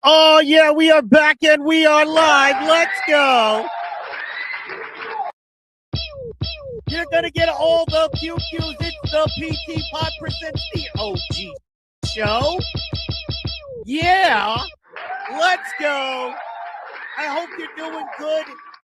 Oh, yeah, we are back and we are live. Let's go. You're going to get all the pew-pews. It's the PTPOD presents the OG show. Yeah, let's go. I hope you're doing good.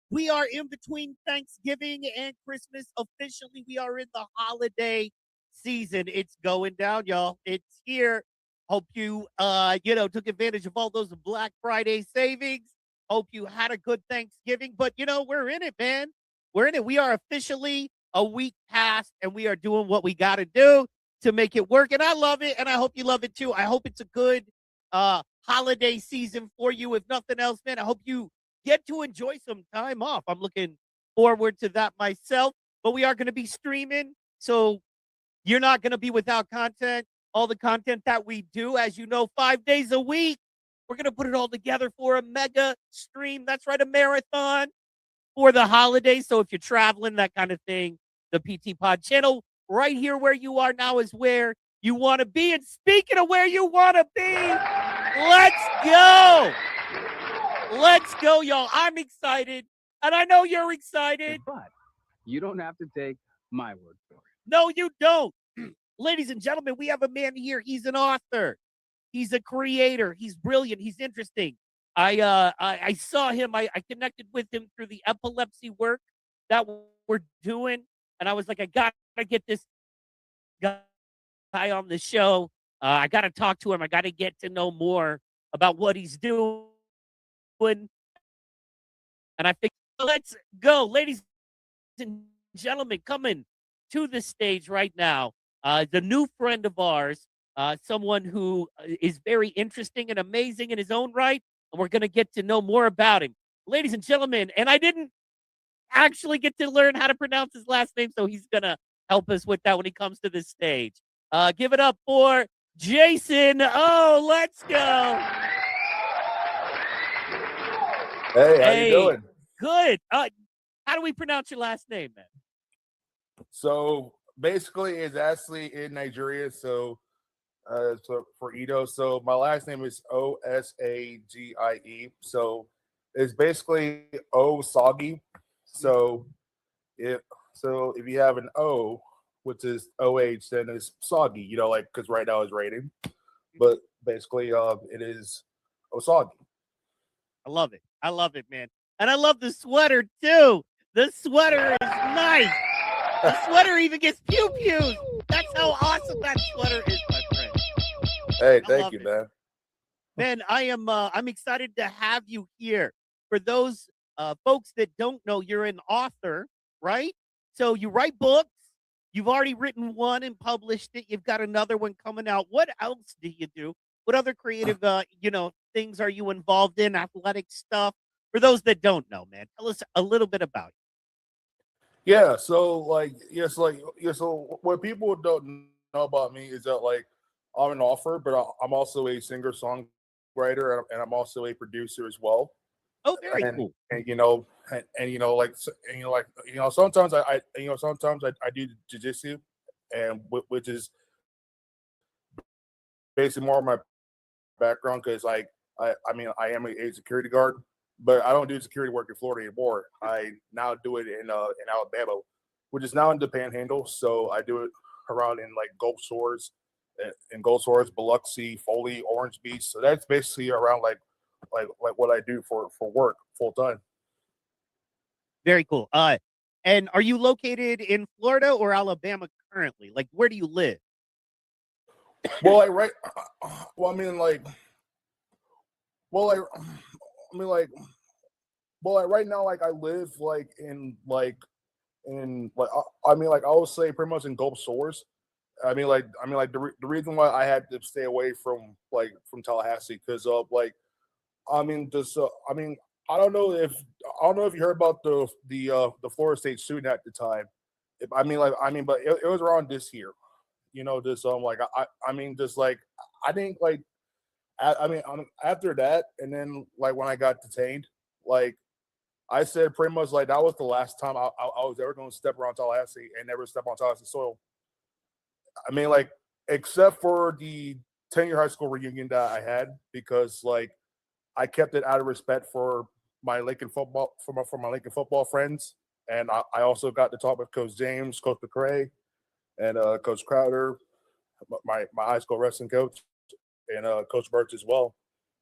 We are in between Thanksgiving and Christmas. Officially, we are in the holiday season. It's going down, y'all. It's here. Hope you, took advantage of all those Black Friday savings. Hope you had a good Thanksgiving. But, we're in it, man. We're in it. We are officially a week past, and we are doing what we got to do to make it work. And I love it, and I hope you love it, too. I hope it's a good holiday season for you. If nothing else, man, I hope you get to enjoy some time off. I'm looking forward to that myself. But we are going to be streaming, so you're not going to be without content. All the content that we do, as you know, 5 days a week, we're going to put it all together for a mega stream. That's right, a marathon for the holidays. So if you're traveling, that kind of thing, the PT Pod channel right here where you are now is where you want to be. And speaking of where you want to be, let's go. Let's go, y'all. I'm excited, and I know you're excited. But you don't have to take my word for it. No, you don't. Ladies and gentlemen, we have a man here. He's an author. He's a creator. He's brilliant. He's interesting. I saw him. I connected with him through the epilepsy work that we're doing, and I was like, I got to get this guy on the show. I got to talk to him. I got to get to know more about what he's doing. And I think, let's go, ladies and gentlemen, coming to the stage right now, the new friend of ours, someone who is very interesting and amazing in his own right, and we're going to get to know more about him. Ladies and gentlemen, and I didn't actually get to learn how to pronounce his last name, so he's going to help us with that when he comes to the stage. Give it up for Jason. Oh, let's go. Hey, how you doing? Good. How do we pronounce your last name, man? So basically, it's actually in Nigeria. So for Edo. So my last name is Osagie. So it's basically Osagie. So if you have an O, which is OH, then it's soggy. Because right now it's raining. But basically, it is Osagie. I love it. I love it, man. And I love the sweater, too. The sweater is nice. The sweater even gets pew-pews. That's how awesome that sweater is, my friend. Hey, thank you, man. Man, I'm excited to have you here. For those folks that don't know, you're an author, right? So you write books. You've already written one and published it. You've got another one coming out. What else do you do? What other creative, things are you involved in? Athletic stuff? For those that don't know, man, tell us a little bit about you. Yeah. So what people don't know about me is that I'm an author, but I'm also a singer songwriter, and I'm also a producer as well. Oh, very cool. Sometimes I do jiu-jitsu, and which is basically more of my background, because I am a security guard, but I don't do security work in Florida anymore. I now do it in Alabama, which is now in the Panhandle. So I do it around in Gulf Shores, Biloxi, Foley, Orange Beach. So that's basically around like what I do for work full time. Very cool. And are you located in Florida or Alabama currently? Where do you live? Right now, I live I would say pretty much in Gulf Shores. The reason why I had to stay away from Tallahassee, because I don't know if you heard about the Florida State shooting at the time. But it was around this year. After that, and then when I got detained, I said pretty much that was the last time I was ever going to step around Tallahassee and never step on Tallahassee soil. Except for the 10-year high school reunion that I had, because I kept it out of respect for my Lincoln football for my Lincoln football friends, and I also got to talk with Coach James, Coach McCray, and Coach Crowder, my high school wrestling coach, and Coach Birch as well.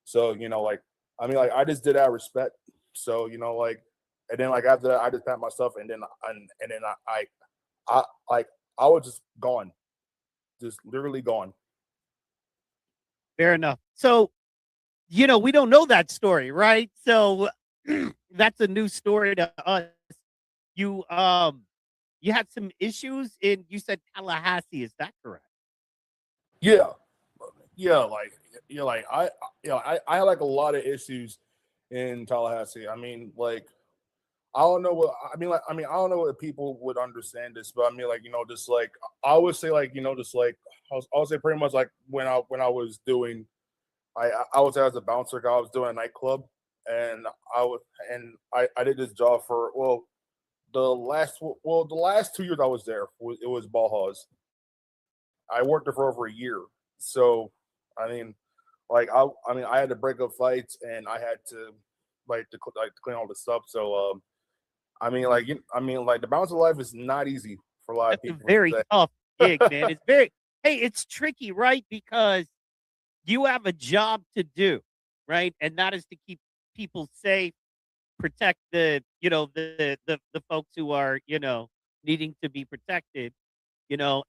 So like I just did out of respect. So and then like after that, I just packed my stuff, and then I like I was just gone, just literally gone. Fair enough. So, we don't know that story, right? So that's a new story to us. You you had some issues in, you said, Tallahassee, is that correct? Yeah, yeah, like I had like a lot of issues in Tallahassee. I mean, like I don't know what I don't know what people would understand this, but I mean, like just like I would say, like just like I would say pretty much like when I was doing, I was as a bouncer guy. I was doing a nightclub, and I did this job for the last 2 years I was there. It was Ballhaus. I worked there for over a year, so I mean, like I had to break up fights, and I had to to clean all the stuff. So like the bouncer life is not easy for a lot of That's a people. very tough gig, man. It's very, hey, it's tricky, right? Because you have a job to do, right? And that is to keep people safe, protect the folks who are, needing to be protected,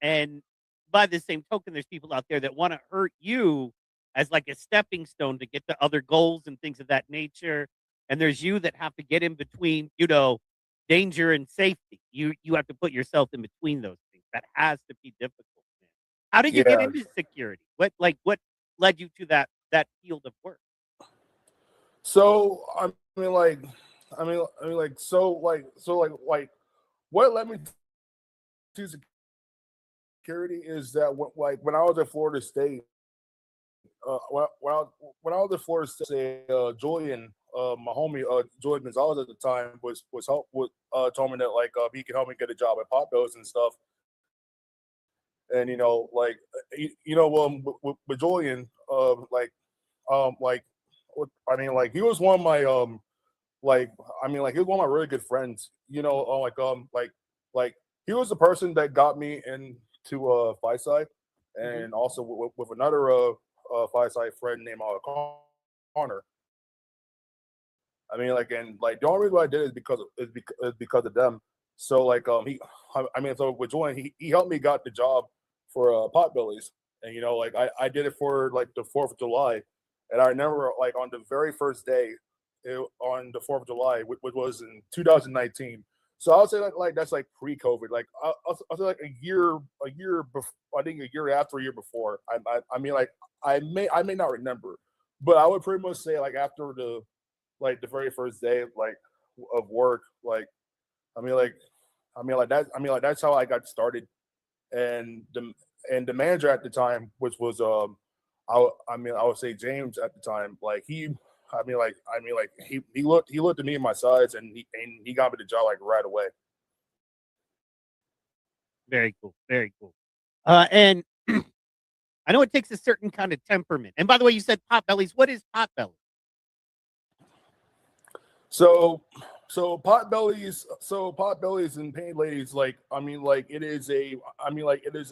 and by the same token, there's people out there that want to hurt you as like a stepping stone to get to other goals and things of that nature. And there's you that have to get in between, danger and safety. You have to put yourself in between those things. That has to be difficult, man. How did you get Yeah. into security? What led you to that field of work? So like what led me to security is that when I was at Florida State, when I was at Florida State, Julian, my homie, Julian Gonzalez at the time was help with told me that he could help me get a job at Pop Goes and stuff. And with Julian, he was one of my he was one of my really good friends. He was the person that got me into Phi Psi, and also with another Phi Psi friend named Connor. The only reason why I did it is because of them. So so with Julian, he helped me got the job for Potbellies, and I did it for the 4th of July, and I remember on the very first day, on the 4th of July, which was in 2019. So I would say that's pre-COVID. I'll say a year before. I think a year after, a year before. I may not remember, but I would pretty much say after the very first day of work, that's how I got started. And the manager at the time, which was I would say James at the time, he looked at me and my size, and he got me the job right away. Very cool. Very cool. And I know it takes a certain kind of temperament. And by the way, you said Potbellies. What is Potbelly? So Potbellies and Painted Ladies, it is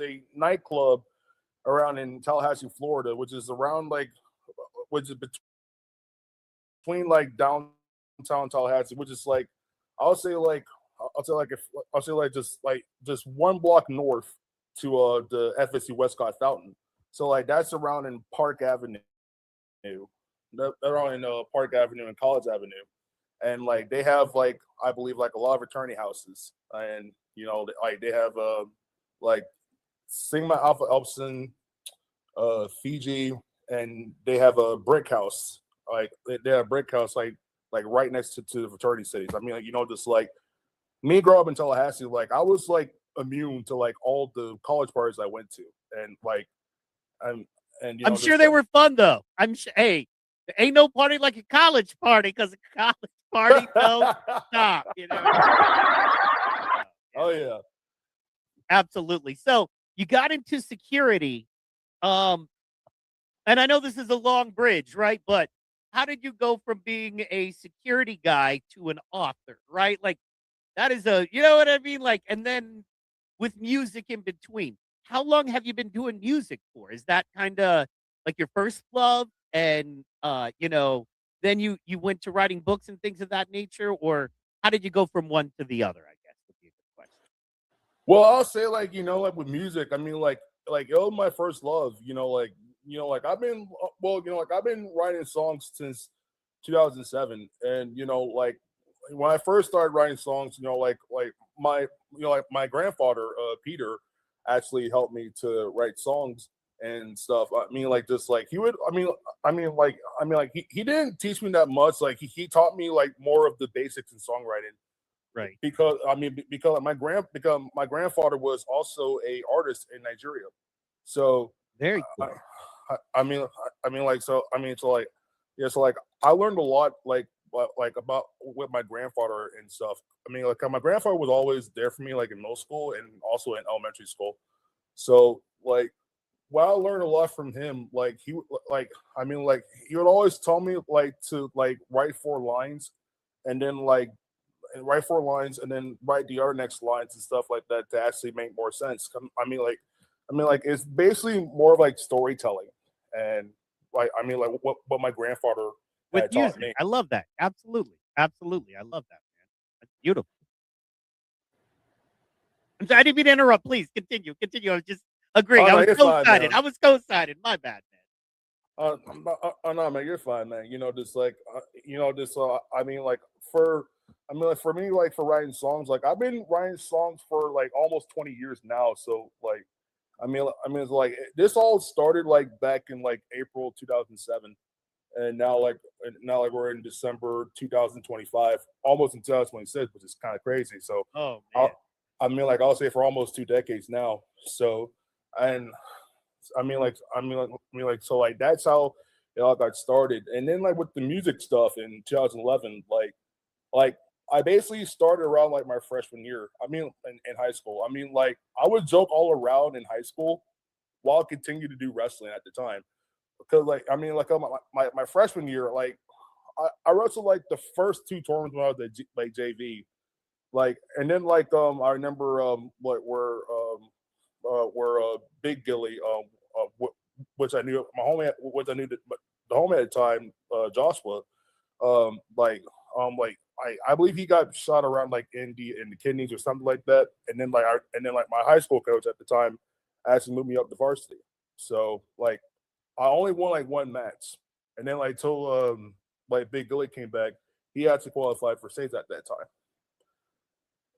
a nightclub around in Tallahassee, Florida, which is around which is between downtown Tallahassee, which is I'll say just one block north to the FSU Westcott Fountain. So that's around in Park Avenue. Around in Park Avenue and College Avenue. And they have I believe a lot of attorney houses, and they have Sigma Alpha Epsilon, Fiji, and they have a brick house. They have a brick house right next to the fraternity cities. Just me growing up in Tallahassee, I was immune to all the college parties I went to, and I'm sure they were fun though. Hey, there ain't no party like a college party, because a college party don't stop. Oh yeah, absolutely. So you got into security, and I know this is a long bridge, right? But how did you go from being a security guy to an author, right? Like that is you know what I mean? Like, and then with music in between. How long have you been doing music for? Is that kind of like your first love? And then you went to writing books and things of that nature, or how did you go from one to the other? I guess would be a good question. Well, I'll say like like with music, I mean like it was my first love. Like I've been like I've been writing songs since 2007, and like when I first started writing songs, like my like my grandfather Peter actually helped me to write songs and stuff. I mean, like just like he would. I mean, like he didn't teach me that much. Like he taught me like more of the basics in songwriting Right. because my grandfather was also a artist in Nigeria. So Very I, cool. like yeah, so like I learned a lot like about with my grandfather and stuff. I mean, like my grandfather was always there for me like in middle school and also in elementary school. So like while I learned a lot from him, like like he would always tell me like to like write four lines and then write four lines and then write the other next lines and stuff like that to actually make more sense. I mean, like it's basically more of like storytelling, and like what my grandfather With had taught music, me. I love that. Absolutely, absolutely, I love that, man. That's beautiful. I didn't mean to interrupt. Please continue. Continue. I was just agreeing. Oh I no, was you're fine, co-sided. man. I was co-sided. My bad, man. No, man, you're fine, man. Just like just I mean, like for like for me, like for writing songs, like I've been writing songs for like almost 20 years now. So like it's like this all started like back in like April 2007, and now like we're in December 2025, almost in 2026, which is kind of crazy. So Oh man. I'll, like I'll say for almost 2 decades now. So and so like that's how it all got started. And then like with the music stuff in 2011, like I basically started around like my freshman year. I mean, in high school. I mean, like I would joke all around in high school while I continued to do wrestling at the time. Because like I mean, like my freshman year, like I wrestled like the first two tournaments when I was at like JV. Like and then like I remember like where Big Gilly which I knew my homie which I knew that the homie at the time Joshua like I believe he got shot around like in the kidneys or something like that, and then like my high school coach at the time actually moved me up to varsity. So like I only won like one match, and then like till like Big Gilly came back, he actually qualified for states at that time,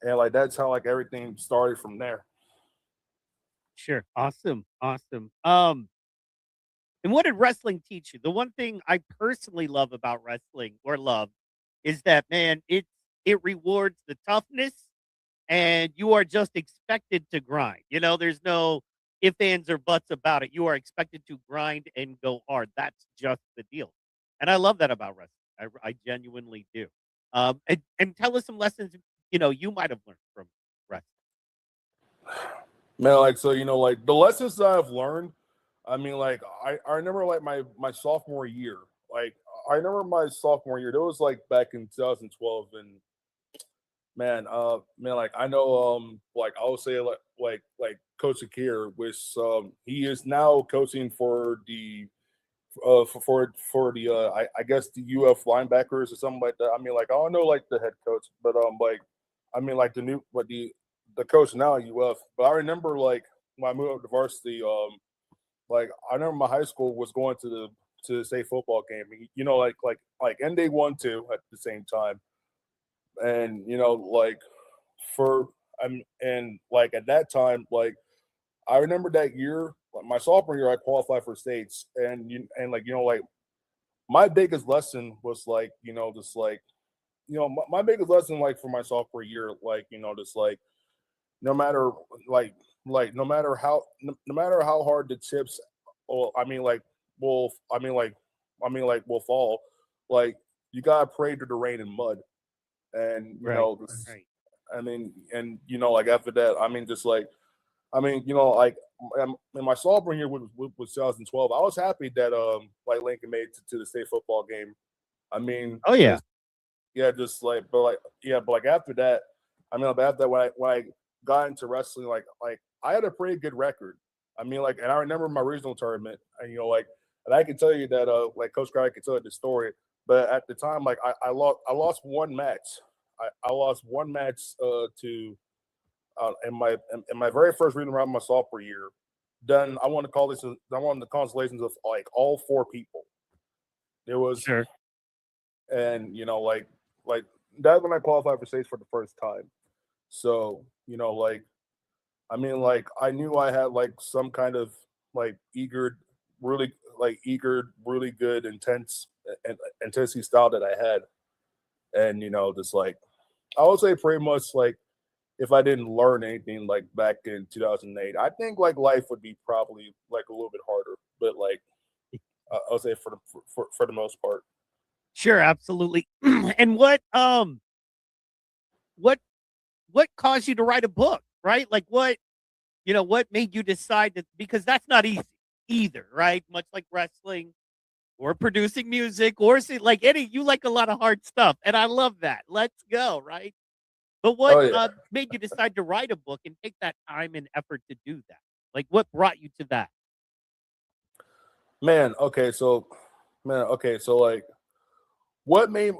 and like that's how like everything started from there. Sure. Awesome. Awesome. And what did wrestling teach you? The one thing I personally love about wrestling or love is that man, it rewards the toughness and you are just expected to grind. There's no ifs, ands, or buts about it. You are expected to grind and go hard. That's just the deal. And I love that about wrestling. I genuinely do. And tell us some lessons, you might have learned from wrestling. Man, like so, like the lessons that I've learned. I mean, like I remember like my sophomore year. Like I remember my sophomore year. It was like back in 2012, and man, like I know, like I would say like Coach Akir, which he is now coaching for the for the I guess the UF linebackers or something like that. I mean, like I don't know like the head coach, but like I mean like the new but the coach now at UF. But I remember like when I moved up to varsity, like I remember my high school was going to the state football game. And they won too at the same time. And like for and like at that time, like I remember that year, like my sophomore year, I qualified for states, and like like my biggest lesson was like just like my biggest lesson like for my sophomore year, like just like no matter like no matter how hard the chips, or I mean like will will fall, like you gotta pray to the rain and mud, and Right. Right. I mean, and like after that, I mean, just like I mean, you know, like in my sophomore year with 2012, I was happy that like Lincoln made it to the state football game. I mean, Oh yeah. just like, but like after that, I mean, after that, when I got into wrestling, like I had a pretty good record. I mean, like, and I remember my regional tournament, and you know, like, and I can tell you that, like Coach Crowder can tell you the story, but at the time, like, I lost one match. I lost one match to in my very first regional round of my sophomore year. Then I wanted to call this. I wanted the constellations of like all four people. There was Sure. and you know like that's when I qualified for states for the first time. So you know like I mean like I knew I had like some kind of like eager, really good, intense and intensity style that I had, and you know just like I would say pretty much like if I didn't learn anything like back in 2008, I think like life would be probably like a little bit harder, but like I would say for the most part. Sure, absolutely. And what what caused you to write a book, right? Like what made you decide that, because that's not easy either, right? Much like wrestling or producing music or like any, you like a lot of hard stuff, and I love that. Let's go, right? But what Oh yeah. made you decide to write a book and take that time and effort to do that? Like, what brought you to that? Man, okay, so like what made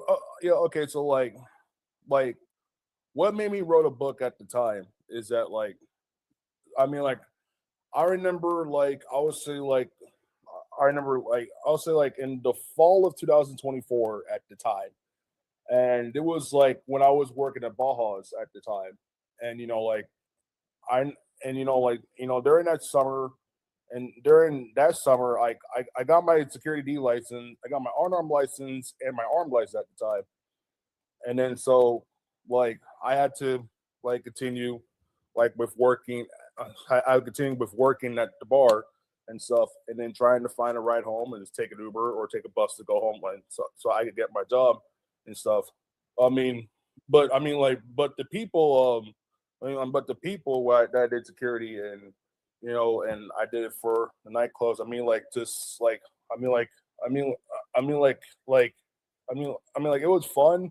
yeah, okay, so like what made me wrote a book at the time is that like I mean like I remember like I'll say like in the fall of 2024 at the time. And it was like when I was working at Baja's at the time. And you know like I and you know like you know during that summer I got my security D license, I got my unarmed license and my armed license at the time. And then so like I had to like continue like with working. I would continue with working at the bar and stuff, and then trying to find a ride home and just take an Uber or take a bus to go home, and so I could get my job and stuff. I mean, but the people, but the people that did security and you know, and I did it for the nightclubs. I mean, like just like I mean, like I mean, I mean, like like it was fun,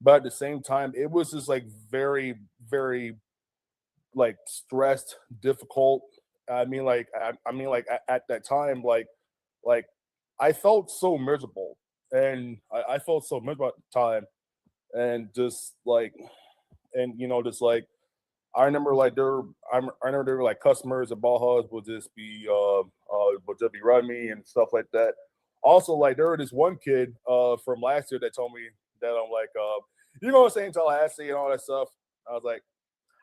but at the same time, it was just like very like stressed, difficult. I mean, like at that time, like I felt so miserable, and I felt so miserable at the time, and just like, and you know, just like I remember, like I remember there were like customers at Baja's would just be running me and stuff like that. Also, like there was this one kid from last year that told me that I'm like, you're gonna stay in Tallahassee and all that stuff. I was like,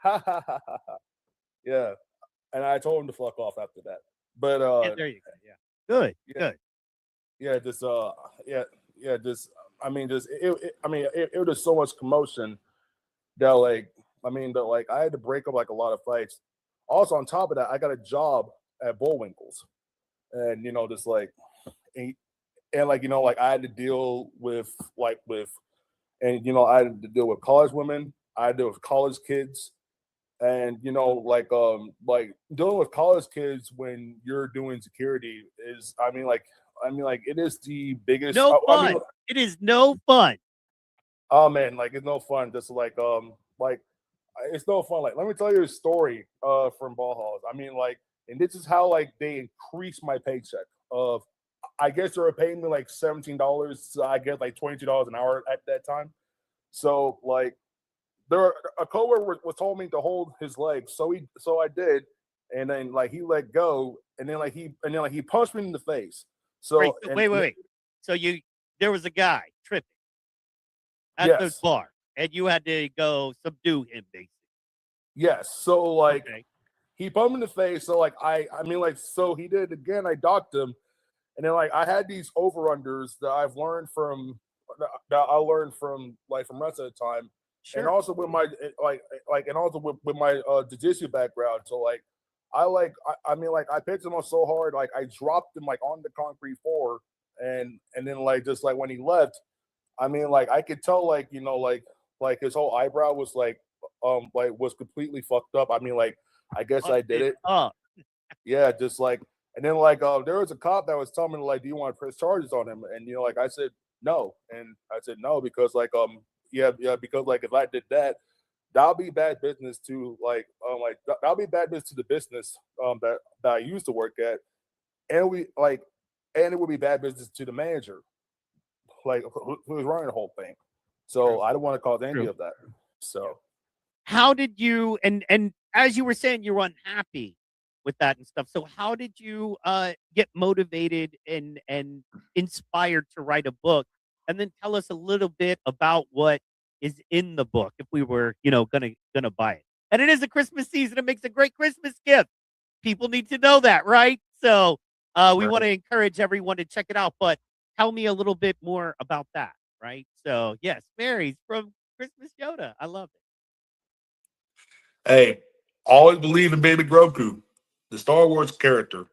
ha ha ha ha ha. Yeah. And I told him to fuck off after that. But Yeah, there you go. Yeah. Good. yeah, Good. yeah, just yeah, yeah, just I mean, just it was just so much commotion that like that like I had to break up like a lot of fights. Also, on top of that, I got a job at Bullwinkle's, and you know, just like and, and like you know, like I had to deal with and you know, I had to deal with college women, I had to deal with college kids, and you know like dealing with college kids when you're doing security is I mean like it is the biggest No I mean fun. It is no fun. oh man like it's no fun just like it's no fun. Like let me tell you a story from ball halls. I mean like and this is how like they increased my paycheck of I guess they were paying me like $17, so I get like $22 an hour at that time. So like a coworker was told me to hold his leg, so I did, and then like he let go, and then like he punched me in the face. Right. So So wait. So there was a guy tripping at the yes, bar, and you had to go subdue him, basically. yes. So like Okay. he punched me in the face. So like I mean like so he did it again. I docked him, and then like I had these over unders that I've learned from that I learned from like from rest of the time, and Sure. also with my and also with my jiu-jitsu background. So I mean like I picked him up so hard like I dropped him like on the concrete floor, and then like just like when he left, I mean like I could tell like his whole eyebrow was like was completely fucked up. I mean I guess I did it. Up. Yeah, just like, and then like there was a cop that was telling me like, do you want to press charges on him? And like I said no, and I said no because like yeah because like if I did that, that'll be bad business to like that'll be bad business to the business that I used to work at, and it would be bad business to the manager, like who was running the whole thing. So I don't want to cause any of that. So how did you and as you were saying, you were unhappy with that and stuff. So how did you get motivated and inspired to write a book? And then tell us a little bit about what is in the book if we were, gonna buy it. And it is a Christmas season. It makes a great Christmas gift. People need to know that, right? So we want to encourage everyone to check it out. But tell me a little bit more about that, right? So yes, Mary's from Christmas Yoda. I love it. Hey, always believe in Baby Grogu, the Star Wars character.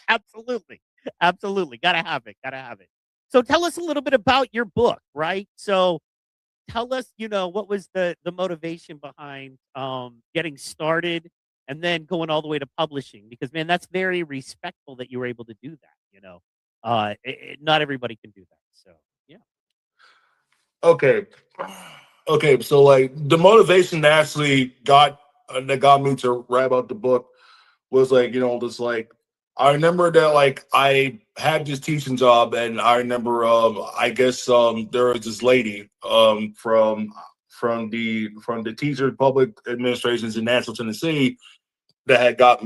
Absolutely. Absolutely. Gotta have it. Gotta have it. So tell us a little bit about your book, right? So tell us, what was the motivation behind getting started and then going all the way to publishing? Because man, that's very respectful that you were able to do that, not everybody can do that. So yeah. Okay. Okay, so like the motivation that got me to write about the book was like, just like I remember that like I had this teaching job, and I remember I guess there was this lady from the teacher public administrations in Nashville, Tennessee, that had got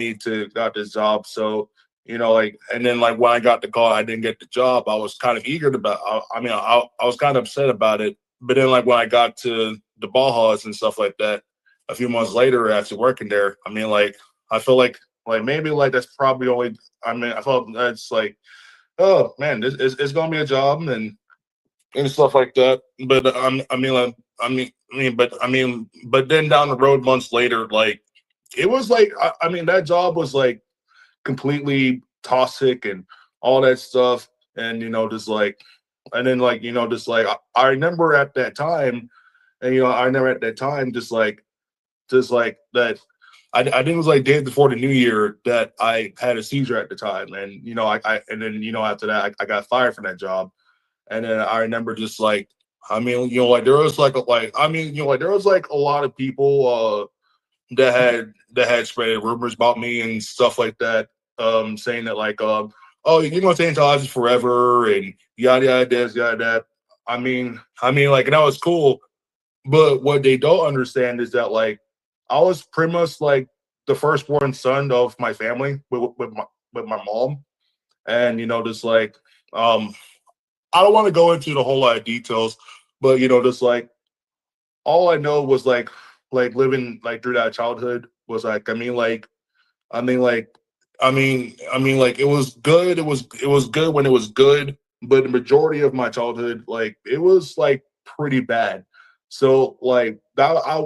this job. So like, and then like when I got the call, I didn't get the job. I was kind of eager I was kind of upset about it. But then like when I got to the Bajas and stuff like that, a few months later after working there, like I feel like maybe like that's probably only. I felt that's like, oh man, it's gonna be a job and stuff like that. But but then down the road months later, like it was like that job was like completely toxic and all that stuff, and just like, and then like just like I remember at that time, and I remember at that time just like that. I think it was like days before the new year that I had a seizure at the time, and I and then after that I got fired from that job, and then I remember just like like there was like there was like a lot of people that had spread rumors about me and stuff like that, saying that like oh, you're gonna stay in Tallahassee forever and yada yada this yada that. Like, and that was cool, but what they don't understand is that like I was pretty much like the firstborn son of my family with my mom, and just like I don't want to go into the whole lot of details, but just like all I know was like living like through that childhood was like like it was good. It was good when it was good, but the majority of my childhood, like it was like pretty bad. So like that I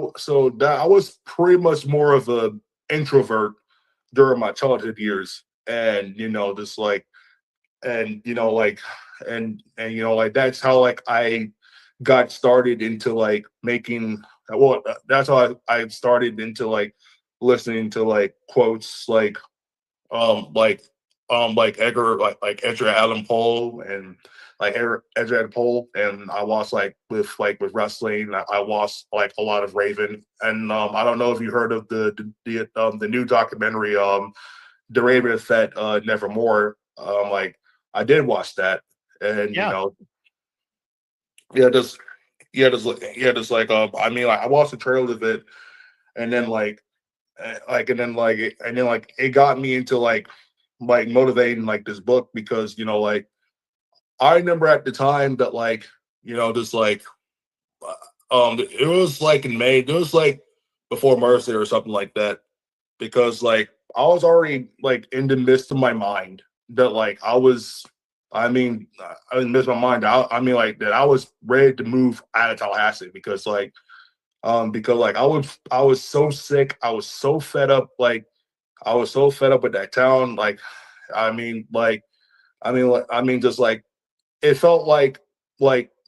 was pretty much more of a introvert during my childhood years, and just like and like like that's how like I got started into like making that's how I started into like listening to like quotes like like Edgar Allan Poe and like Edgar Allan Poe, and I watched like with wrestling. I watched like a lot of Raven, and I don't know if you heard of the new documentary The Raven Effect, Nevermore. Like I did watch that, and Yeah. yeah, just like like I watched the trailer of it, and then like it got me into like motivating like this book because like I remember at the time that like just like it was like in May, it was like before Mother's Day or something like that, because like I was already like in the midst of my mind that like I didn't miss my mind. Like that I was ready to move out of Tallahassee because like I was so sick. I was so fed up. Like I was so fed up with that town. Like just like it felt like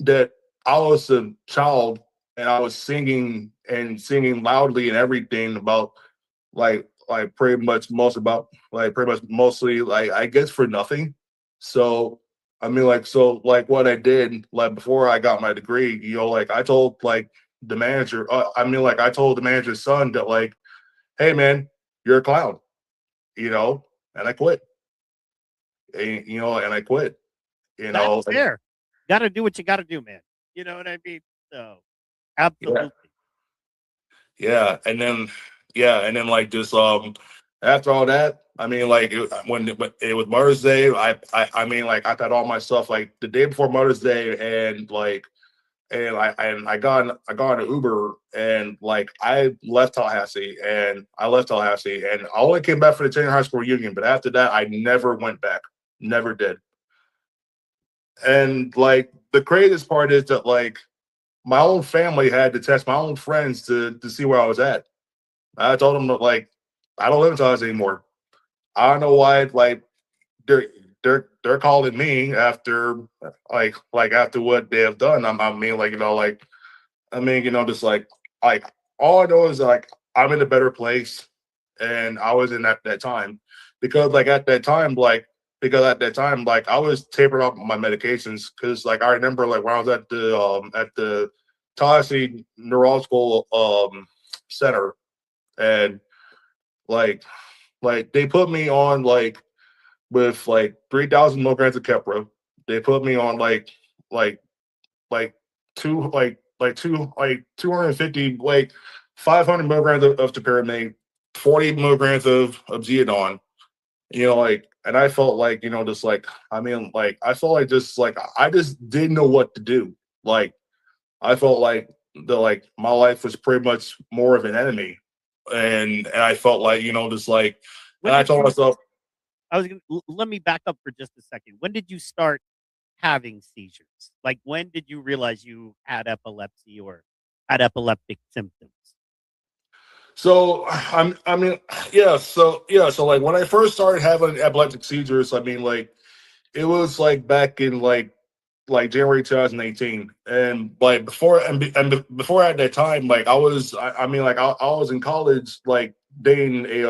that I was a child and I was singing loudly and everything about pretty much mostly like I guess for nothing. So what I did like before I got my degree, like I told like the manager, I told the manager's son that like, hey man, you're a clown, and I quit. And I quit. That's Like, fair. Got to do what you got to do, man. You know what I mean? So, yeah, absolutely. and then like just after all that, I mean like when it was Mother's Day, I mean like I got all my stuff like the day before Mother's Day, and like I got an Uber, and like I left Tallahassee, and I only came back for the junior high school reunion, but after that I never went back, never did. And like the craziest part is that like my own family had to test my own friends to see where I was at. I told them that like I don't live in Tallahassee anymore. I don't know why like they're they're calling me after after what they have done. I mean like just like all I know is like I'm in a better place, and I was in that time because like at that time like I was tapering off my medications because like I remember like when I was at the Tallahassee Neurological Center, and like they put me on like with like 3,000 milligrams of Keppra. They put me on like like two like two like 250 like 500 milligrams of topiramate, 40 milligrams of Zeodon. Like, and I felt like just like I felt like just like I just didn't know what to do. Like I felt like my life was pretty much more of an enemy, and I felt like just like, and When I did told you? myself, I was. Let me back up for just a second. When did you start having seizures? Like, when did you realize you had epilepsy or had epileptic symptoms? so I mean, so like when I first started having epileptic seizures, I mean like it was like back in like January 2018, and like before at that time, like I mean like I was in college, like dating a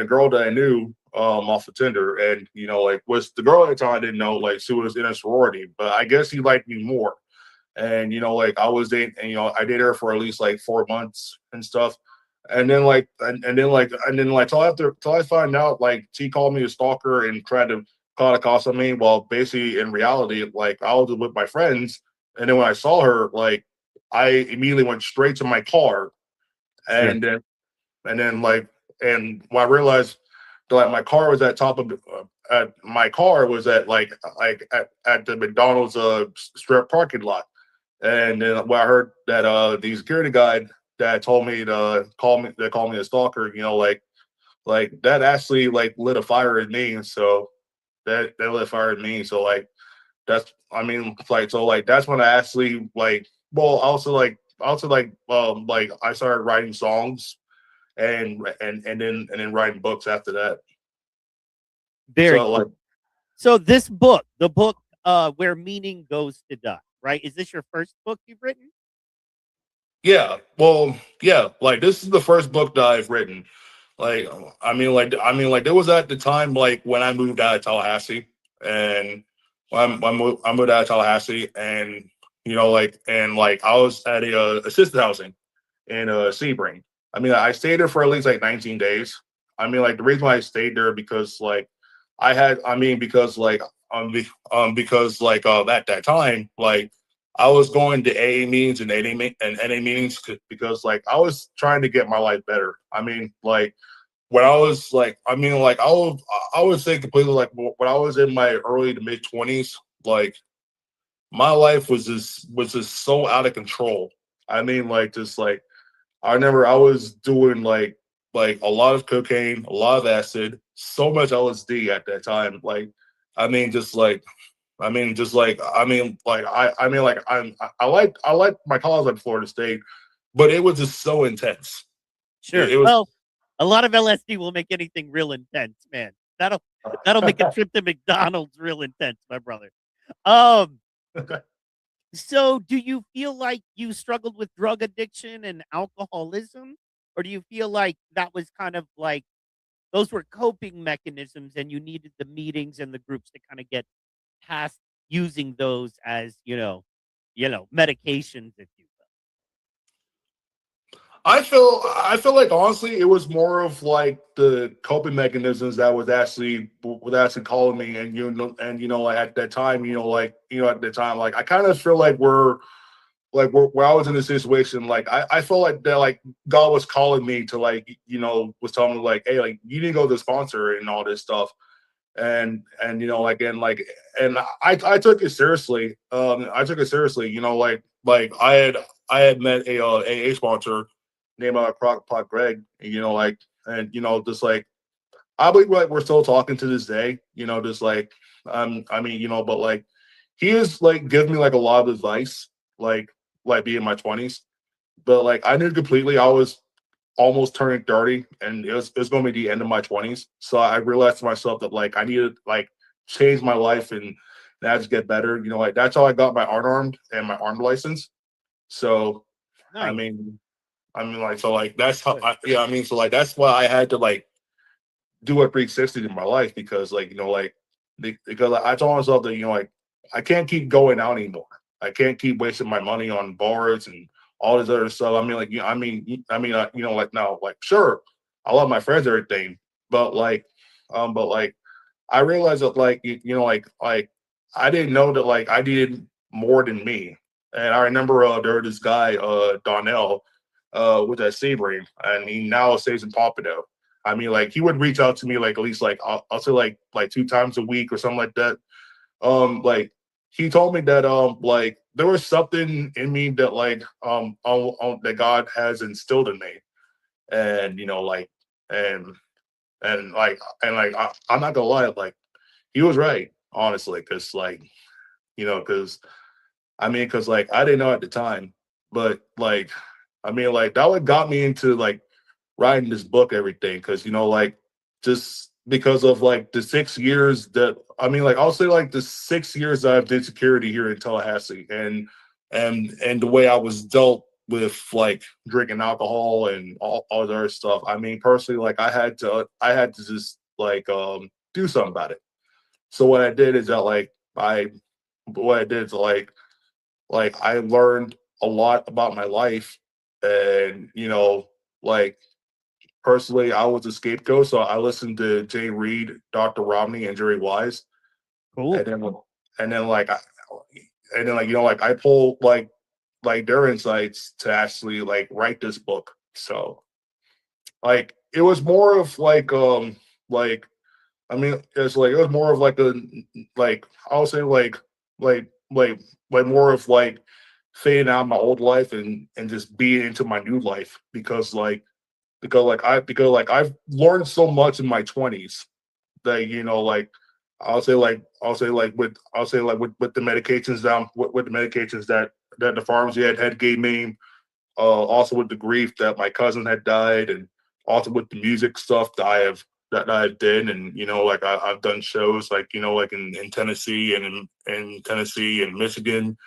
girl that I knew off of Tinder, and like was the girl at the time I didn't know, like she was in a sorority, but I guess he liked me more. And like I was dating, and I dated her for at least like 4 months and stuff. And then till I find out like she called me a stalker and tried to call a cost on me. Well, basically in reality, like I was with my friends, and then when I saw her, like I immediately went straight to my car, Sure. and then like and when I realized that like my car was my car was at the McDonald's strip parking lot. And then when I heard that the security guard that told me to call me a stalker, like that actually like lit a fire in me. And so that lit a fire in me. So like that's I mean like so like that's when I actually like I started writing songs, and then writing books after that. Very So like cool. So this book, the book Where Meaning Goes to Die, right? Is this your first book you've written? yeah, like this is the first book that I've written. Like like there was at the time like when I moved out of Tallahassee, and I moved out of Tallahassee, and like I was at a assisted housing in Sebring. I mean, I stayed there for at least like 19 days. I mean, like the reason why I stayed there because like I had, I mean, because like at that time, like I was going to AA meetings and NA meetings because like I was trying to get my life better. I mean, like when I was like, I would say completely like when I was in my early to mid 20s, like my life was just so out of control. I mean, like just like I remember I was doing like a lot of cocaine, a lot of acid, so much LSD at that time. Like, I mean, just like, I like my college at Florida State, but it was just so intense. Sure. It was Well, a lot of LSD will make anything real intense, man. That'll make a trip to McDonald's real intense, my brother. Um, So do you feel like you struggled with drug addiction and alcoholism? Or do you feel like that was kind of like those were coping mechanisms and you needed the meetings and the groups to kind of get past using those as, medications, if you I feel like honestly, it was more of like the coping mechanisms that was actually calling me, and like at that time, at the time, like I kind of feel like where I was in this situation, like I felt like that like God was calling me to like was telling me like, hey, like you need to go to the sponsor and all this stuff, and I took it seriously. I took it seriously. I had met a AA sponsor named Crock Pot Greg, and just like I believe like we're still talking to this day. Just like I mean, but like he is like giving me like a lot of advice, like being in my 20s. But like I knew completely I was almost turning 30 and it was going to be the end of my 20s. So I realized to myself that like I needed like change my life and that to get better. Like that's how I got my unarmed and my armed license. So will. I Nice. mean like so like that's how Good. so like that's why I had to like do a 360 in my life because because I told myself that like I can't keep going out anymore. I can't keep wasting my money on bars and all this other stuff. I mean, like like no, like sure, I love my friends, and everything, but like I realized that like I didn't know that like I needed more than me. And I remember there was this guy Donnell with that Sebring, and he now stays in Pompano. I mean, like he would reach out to me like at least like I'll say like 2 times a week or something like that. Like he told me that like there was something in me that like that God has instilled in me, and and I'm not gonna lie, like he was right, honestly, because because because like I didn't know at the time, but like like that what got me into like writing this book, everything, because like just because of like the 6 years that like I'll say like the 6 years that I've did security here in Tallahassee, and the way I was dealt with like drinking alcohol and all the other stuff. I mean, personally, like I had to just like do something about it. So what I did is that like I what I did is like I learned a lot about my life, and like personally, I was a scapegoat, so I listened to Jay Reed, Dr. Romney, and Jerry Wise, Cool. and then like like I pull like their insights to actually like write this book. So like it was more of like it's like it was more of like a like I would say like like more of like fading out my old life and just being into my new life because like I've learned so much in my 20s that like with the medications with the medications that the pharmacy had gave me, also with the grief that my cousin had died, and also with the music stuff that I did, and like I've done shows like like in Tennessee and in Tennessee and Michigan,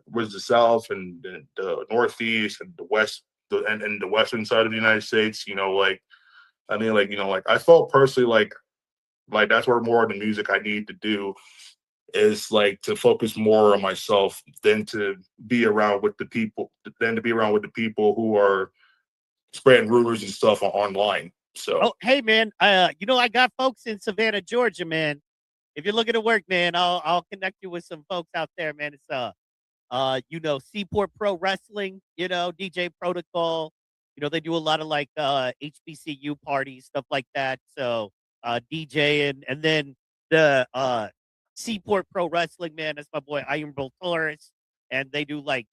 was the South and the Northeast and the West, and the Western side of the United States. Like like I felt personally like that's where more of the music I need to do is like to focus more on myself than to be around with the people who are spreading rumors and stuff online. Oh, So hey man, I got folks in Savannah, Georgia, man. If you're looking to work, man, I'll connect you with some folks out there, man. It's Seaport Pro Wrestling, DJ Protocol. They do a lot of like HBCU parties, stuff like that. So DJ and then the Seaport Pro Wrestling, man, that's my boy Iron Bull Taurus. And they do like,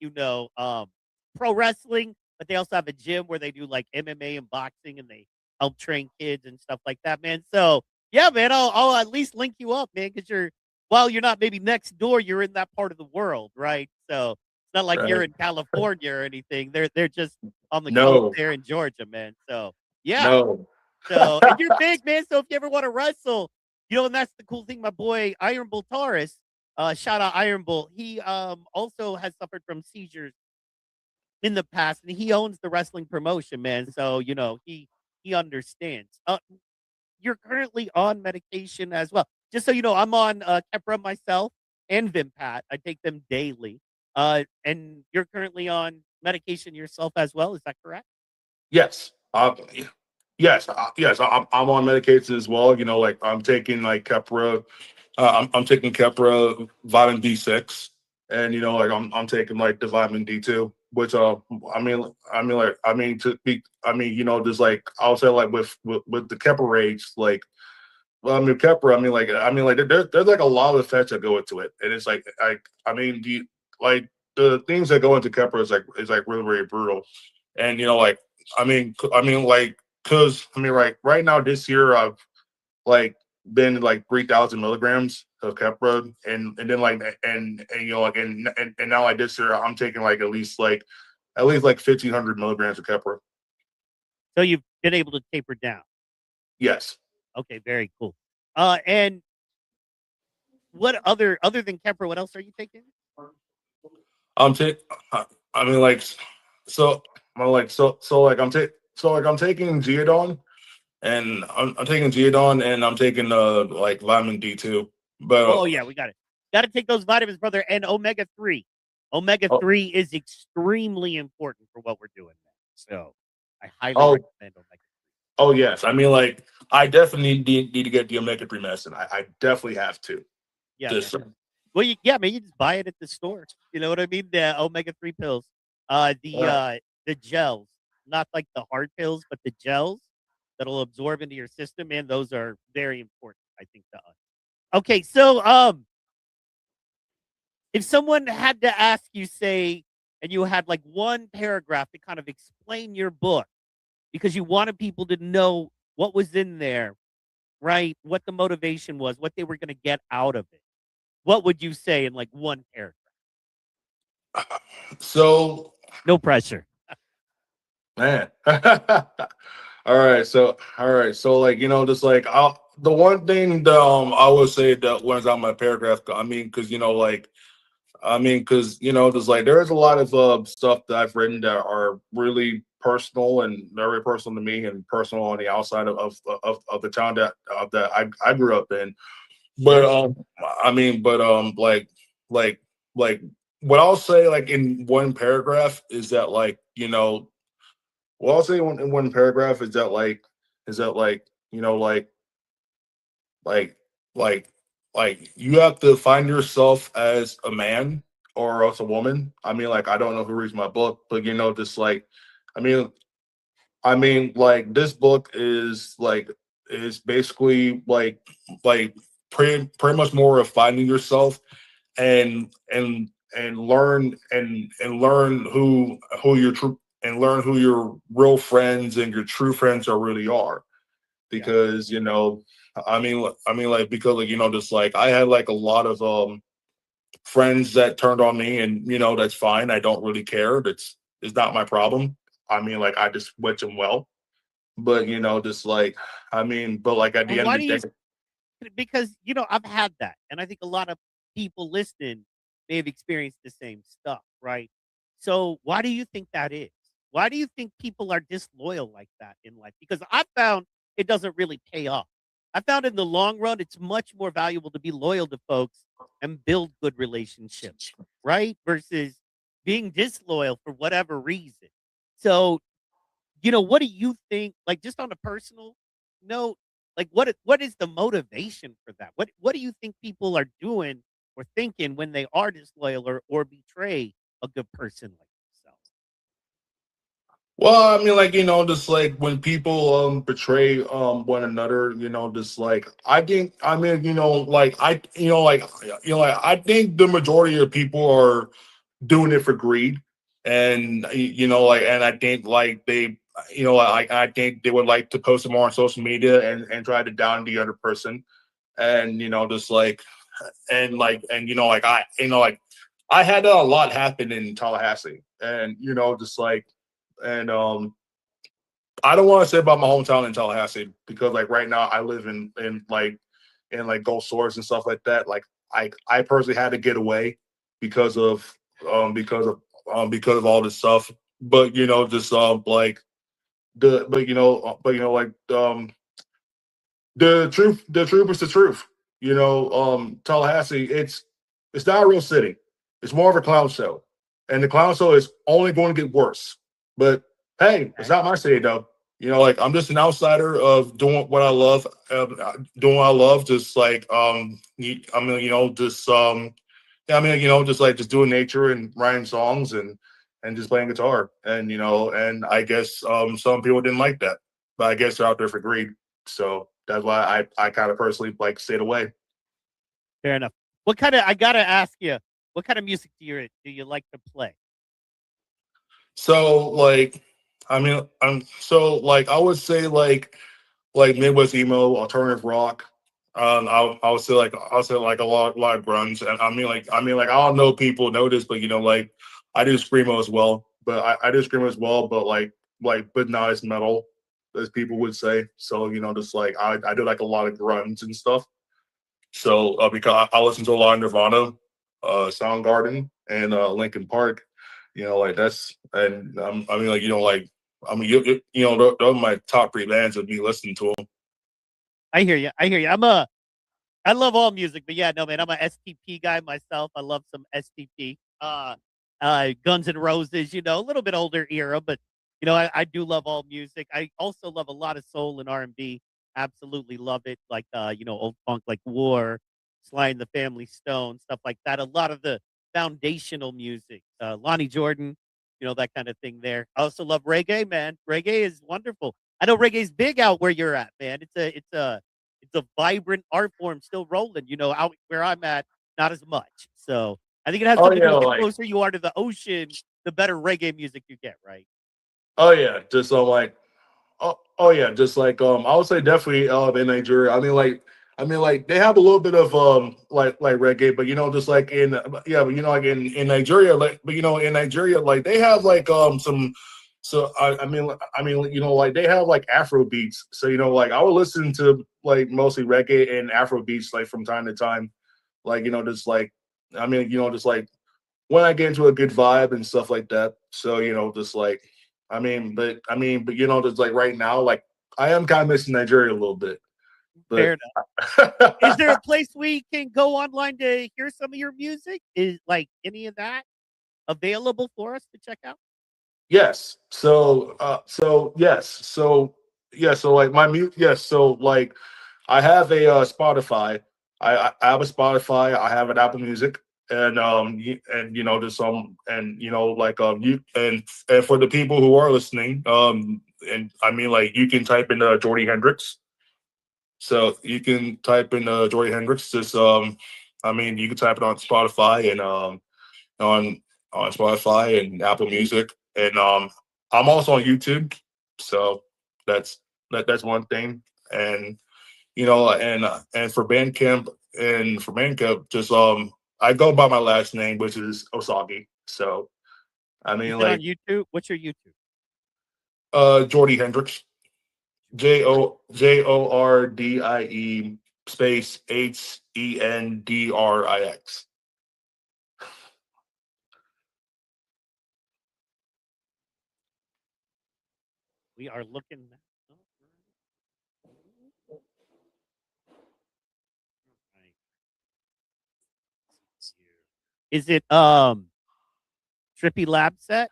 pro wrestling, but they also have a gym where they do like MMA and boxing and they help train kids and stuff like that, man. So yeah, man, I'll at least link you up, man, because while you're not maybe next door, you're in that part of the world, right? So it's not like you're right. in California or anything. They're just on the coast No, there in Georgia, man. So yeah. no. So and you're big, man. So if you ever want to wrestle, and that's the cool thing, my boy Iron Bull Taurus. Shout out Iron Bull. He also has suffered from seizures in the past, and he owns the wrestling promotion, man. So he understands. You're currently on medication as well. Just so you know, I'm on Keppra myself and Vimpat. I take them daily. And you're currently on medication yourself as well. Is that correct? Yes. Yes. Yes. I'm on medications as well. You know, like I'm taking like Keppra. I'm taking Keppra vitamin B6, and you know, like I'm taking like the vitamin D2, which you know, just like I'll say like with the Keppra rage, like well, I mean Keppra, there's like a lot of effects that go into it, and it's like the things that go into Keppra is like really really brutal, and you know, like because like right now this year I've like been like 3,000 milligrams of Keppra, and then like and you know like and now like this year I'm taking like at least like 1,500 milligrams of Keppra. So you've been able to taper down. Yes. Okay, very cool. And what other than Keppra, what else are you taking? I'm taking. I mean like so I'm like so like I'm taking Geodon, and I'm taking Geodon, and I'm taking like vitamin D2. But Oh yeah, we got it. Got to take those vitamins, brother, and omega 3. Omega 3 is extremely important for what we're doing now. So I highly recommend omega 3. Oh yes, I mean like I definitely need to get the omega 3 medicine. I definitely have to. Yeah, Just man. Well, man, you just buy it at the store. You know what I mean? The omega 3 pills, the gels, not like the hard pills, but the gels that'll absorb into your system, man. Those are very important, I think, to us. Okay, so if someone had to ask you, say, and you had like one paragraph to kind of explain your book because you wanted people to know what was in there, right? What the motivation was, what they were going to get out of it. What would you say in like one paragraph? so No pressure. man. All right. So like, you know, just like the one thing that I would say that was on my paragraph, I mean, because you know, like because you know, there's like there is a lot of stuff that I've written that are really personal and very personal to me and personal on the outside of the town that I grew up in. But like like what I'll say like in one paragraph is that like you know what I'll say in one paragraph is that like you know like like you have to find yourself as a man or as a woman. I mean like I don't know who reads my book, but you know just like I mean like this book is basically like pretty much more of finding yourself and learn who your true and learn who your real friends and your true friends are really are because you know like because like you know just like I had like a lot of friends that turned on me, and you know that's fine. I don't really care. It's not my problem. I mean like I just wish them well, but you know just like but like at the And end why of do the you? day. Because I've had that, and I think a lot of people listening may have experienced the same stuff, right? So why do you think that is? Why do you think people are disloyal like that in life? Because I found it doesn't really pay off. I found in the long run, it's much more valuable to be loyal to folks and build good relationships, right? Versus being disloyal for whatever reason. So what do you think? Like just on a personal note, like what is the motivation for that? What do you think people are doing or thinking when they are disloyal or betray a good person like yourself? Well, I mean, like, you know, just like when people betray one another, you know, just like I think I mean, you know, like I think the majority of people are doing it for greed. And you know, like and I think like they you know, like I think they would like to post more on social media and try to down the other person. And you know, just like and you know, like I had a lot happen in Tallahassee. And you know, just like and I don't want to say about my hometown in Tallahassee because like right now I live in like Gulf Shores and stuff like that. Like I personally had to get away because of because of all this stuff. But just like like the truth is the truth. Tallahassee, it's not a real city. It's more of a clown show, and the clown show is only going to get worse. But hey, it's not my city though. Like I'm just an outsider of doing what I love, doing what I love. Just like I mean, just yeah, I mean, just doing nature and writing songs and just playing guitar, and I guess some people didn't like that, but I guess they're out there for greed. So that's why I kind of personally like stayed away. Fair enough. I gotta ask you, what kind of music do you like to play? So like, I mean, I would say like Midwest emo, alternative rock. I would say like a lot of grunge, and I don't know if people know this, but like I do screamo as well, but I do screamo as well, but but not as metal as people would say. So just like I do like a lot of grunge and stuff. So because I listen to a lot of Nirvana, Soundgarden, and Linkin Park, like that's and I mean like those are my top three bands of me listening to them. I hear you. I love all music, but yeah, no man, I'm a STP guy myself. I love some STP. Guns N' Roses, a little bit older era, but I do love all music. I also love a lot of soul and R&B. Absolutely love it. Like old funk like War, Sly and the Family Stone, stuff like that. A lot of the foundational music. Lonnie Jordan, that kind of thing there. I also love reggae, man. Reggae is wonderful. I know reggae's big out where you're at, man. It's a vibrant art form still rolling. Out where I'm at, not as much. So I think it has something to do with the closer you are to the ocean, the better reggae music you get, right? Oh yeah, just like yeah, just like I would say definitely in Nigeria. I mean like they have a little bit of like reggae, but just like but like in Nigeria, in Nigeria like they have like some like they have like Afro beats. So like I would listen to like mostly reggae and Afro beats like from time to time, like just like just like when I get into a good vibe and stuff like that. So just like but just like right now, like I am kind of missing Nigeria a little bit. But fair enough. Is there a place we can go online to hear some of your music? Is like any of that available for us to check out? Yes. So like my mute. Yes. So like I have a Spotify. I have a Spotify. I have an Apple Music, and there's some, and like you and for the people who are listening, and I mean like you can type in Jordy Hendrix. So you can type in Jordy Hendrix. Just you can type it on Spotify and on Spotify and Apple Music, and I'm also on YouTube. So that's one thing, and and for Bandcamp just I go by my last name, which is Osagie. So I mean on YouTube. What's your YouTube? Jordy Hendrix. JORDIE space HENDRIX. We are looking. Is it Trippy Lab Set?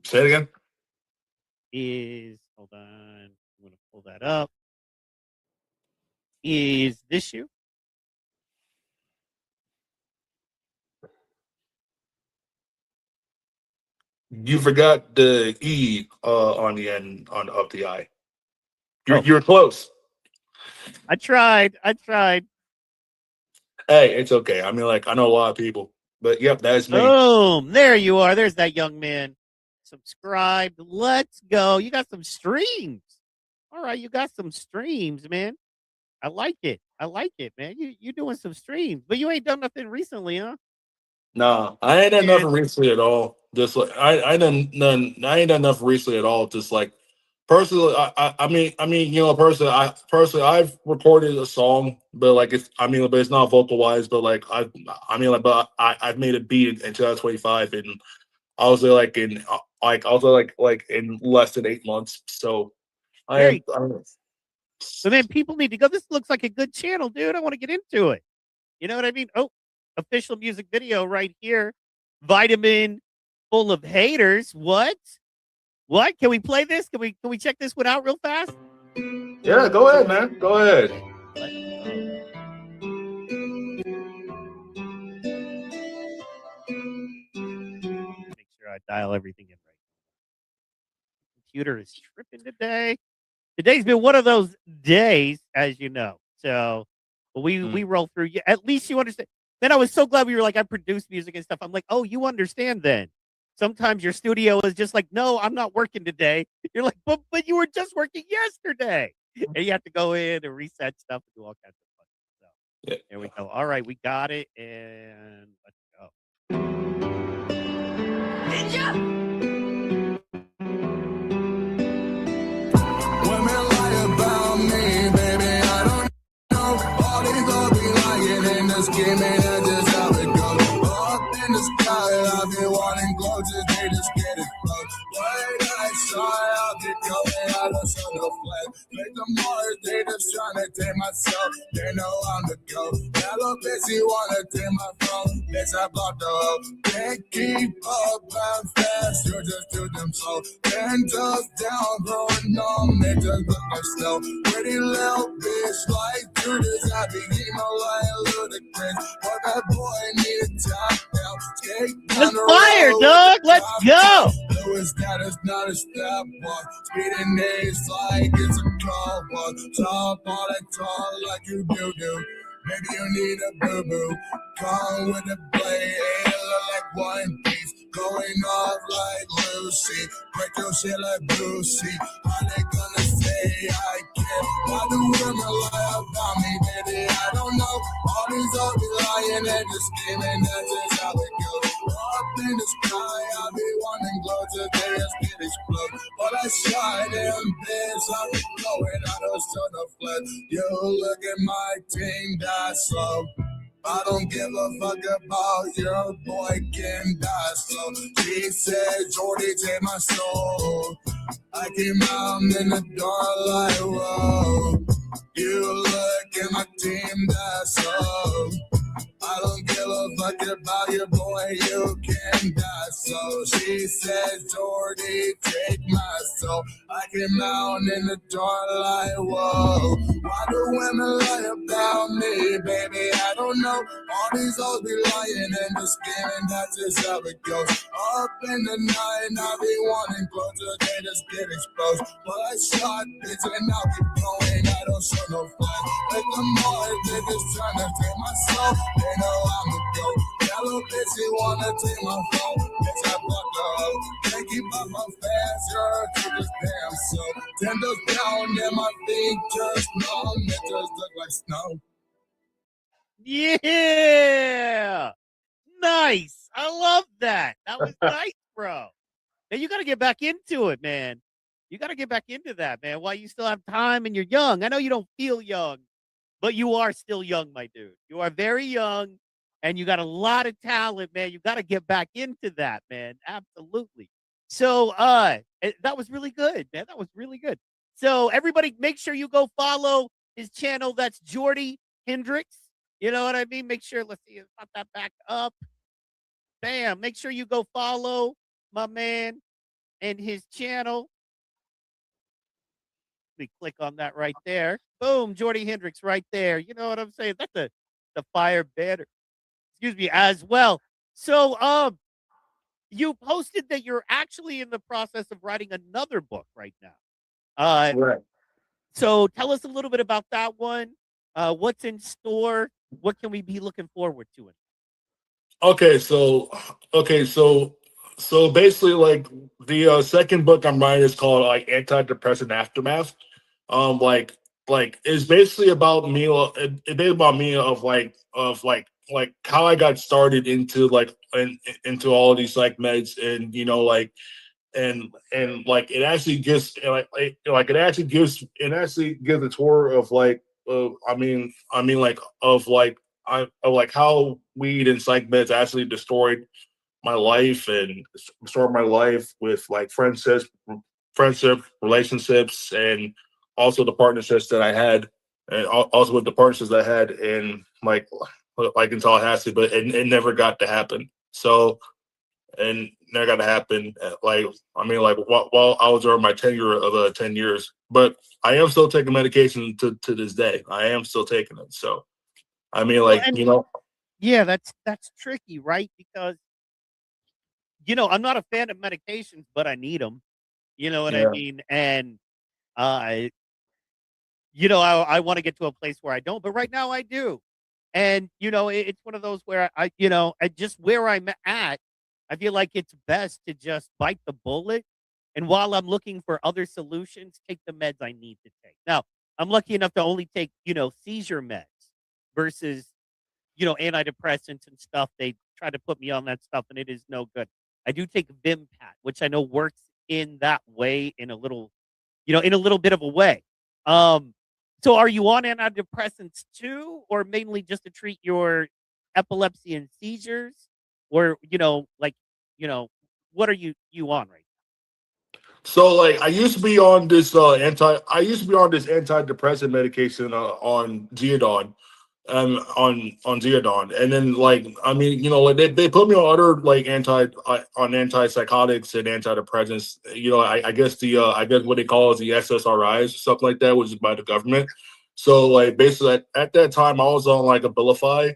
Say it again. Hold on. I'm gonna pull that up. Is this you? You forgot the E on the end of the I. You're close. I tried. Hey, it's okay. I mean, like I know a lot of people, but yep, that's me. Boom! There you are. There's that young man. Subscribed. Let's go. You got some streams. All right, you got some streams, man. I like it, man. You doing some streams, but you ain't done nothing recently, huh? Nah, I ain't done nothing recently at all. Just like I ain't done nothing recently at all. Just like personally, I've recorded a song, but like but it's not vocal wise, but like I've made a beat in 2025, and I was there like in less than 8 months. So Very I cool. So man, people need to go. This looks like a good channel, dude. I want to get into it. You know what I mean? Oh, official music video right here. Vitamin full of haters. What? What? Can we play this? Can we check this one out real fast? yeah, go ahead, man. Go ahead. Let's make sure I dial everything in right. Computer is tripping today. Today's been one of those days, as you know. So we roll through. At least you understand. Then I was so glad we were like, I produce music and stuff. I'm like, oh, you understand then. Sometimes your studio is just like, no, I'm not working today. You're like, but you were just working yesterday. And you have to go in and reset stuff and do all kinds of fun. So there we go. All right, we got it. And let's go. Ninja! Women lie about me, baby. I don't know. All these all be lying in the scheming, that's just how it goes. Up in the sky, I've been wanting clothes, they just get it close. White eyes shy, I'll get going, I don't show no flag. Make the Mars, they just trying to take myself, they know I'm the go. Yellow bitch, you wanna take my phone, bitch, I blocked the hoe. Can't keep up, I'm fast, you just do them slow. 10 toes down, growing on, they just look like snow. Pretty little bitch, like Judas, I be Himalayan ludicrous. But that boy need a top down, skate down Let's the fire, road. dog. Let's go. Lewis, that is not a step walk. Speeding days like it's a car walk. Top all that tall like you do. Maybe you need a boo-boo. Come with a blade, it look like One Piece. Going off like Lucy. Break your shit like Brucey. How they gonna say I can't? Why do women lie about me, baby? I don't know. All these all be lying and just scheming, that's just how it goes. Up in the sky, I be wanting glow till they just get explode. But I shine them bitch, I be blowing out of the flesh. You look at my team, die slow. I don't give a fuck about your boy can die slow. She said, Jordy, take my soul. I came out in the dark like, whoa. You look at my team, die slow. I don't give a fuck about your boy, you can die. So she said, Jordy, take my soul. I came out in the dark like, whoa. Why do women lie about me, baby? I don't know. All these hoes be lying and just scheming, that's just how it goes. Up in the night, I be wanting closer, they just get exposed. But I shot bitch and I'll keep going, I don't show no flag. Like the more they just trying to take my soul. They know I'm a go. Yellow bitch, you wanna take my phone. Bitch, I fuck the hoe. Can't keep up my fast, girl, keep this damn soul. 10 toes down and my feet just numb. It just look like snow. Yeah. Nice. I love that. That was nice, bro. Now you got to get back into it, man. You got to get back into that, man, while you still have time and you're young. I know you don't feel young, but you are still young, my dude. You are very young and you got a lot of talent, man. You got to get back into that, man. Absolutely. So that was really good, man. That was really good. So everybody make sure you go follow his channel. That's Jordy Hendrix. You know what I mean? Make sure, let's see, pop that back up. Bam. Make sure you go follow my man and his channel. We click on that right there. Boom, Jordy Hendrix right there. You know what I'm saying? That's the fire banner. Excuse me, as well. So you posted that you're actually in the process of writing another book right now. Right. So tell us a little bit about that one. What's in store? What can we be looking forward to? Okay, so basically, like the second book I'm writing is called like Antidepressant Aftermath. Like it's basically about me. It's basically about me of how I got started into into all of these like meds, and like it actually gives it actually gives a tour of like like of like how weed and psych meds actually destroyed my life and destroyed my life with like relationships, and also the partnerships that I had, and also with the partnerships I had in like in Tallahassee, but it never got to happen. So and never got to happen. While I was during my tenure of 10 years, but I am still taking medication to this day. I am still taking it. So I mean, Well, like and you know, yeah, that's tricky, right? Because I'm not a fan of medications, but I need them. You know what I yeah. mean? And uh, I want to get to a place where I don't, but right now I do. And it's one of those where at just where I'm at, I feel like it's best to just bite the bullet. And while I'm looking for other solutions, take the meds I need to take. Now, I'm lucky enough to only take, seizure meds versus, antidepressants and stuff. They try to put me on that stuff and it is no good. I do take Vimpat, which I know works in that way in a little, in a little bit of a way. So are you on antidepressants too, or mainly just to treat your epilepsy and seizures? Or, what are you on right So like I used to be on this antidepressant medication on Geodon, on Geodon, and then like like they put me on other like on antipsychotics and antidepressants. I guess I guess what they call is the SSRIs, something like that, which is by the government. So like basically at that time I was on like Abilify,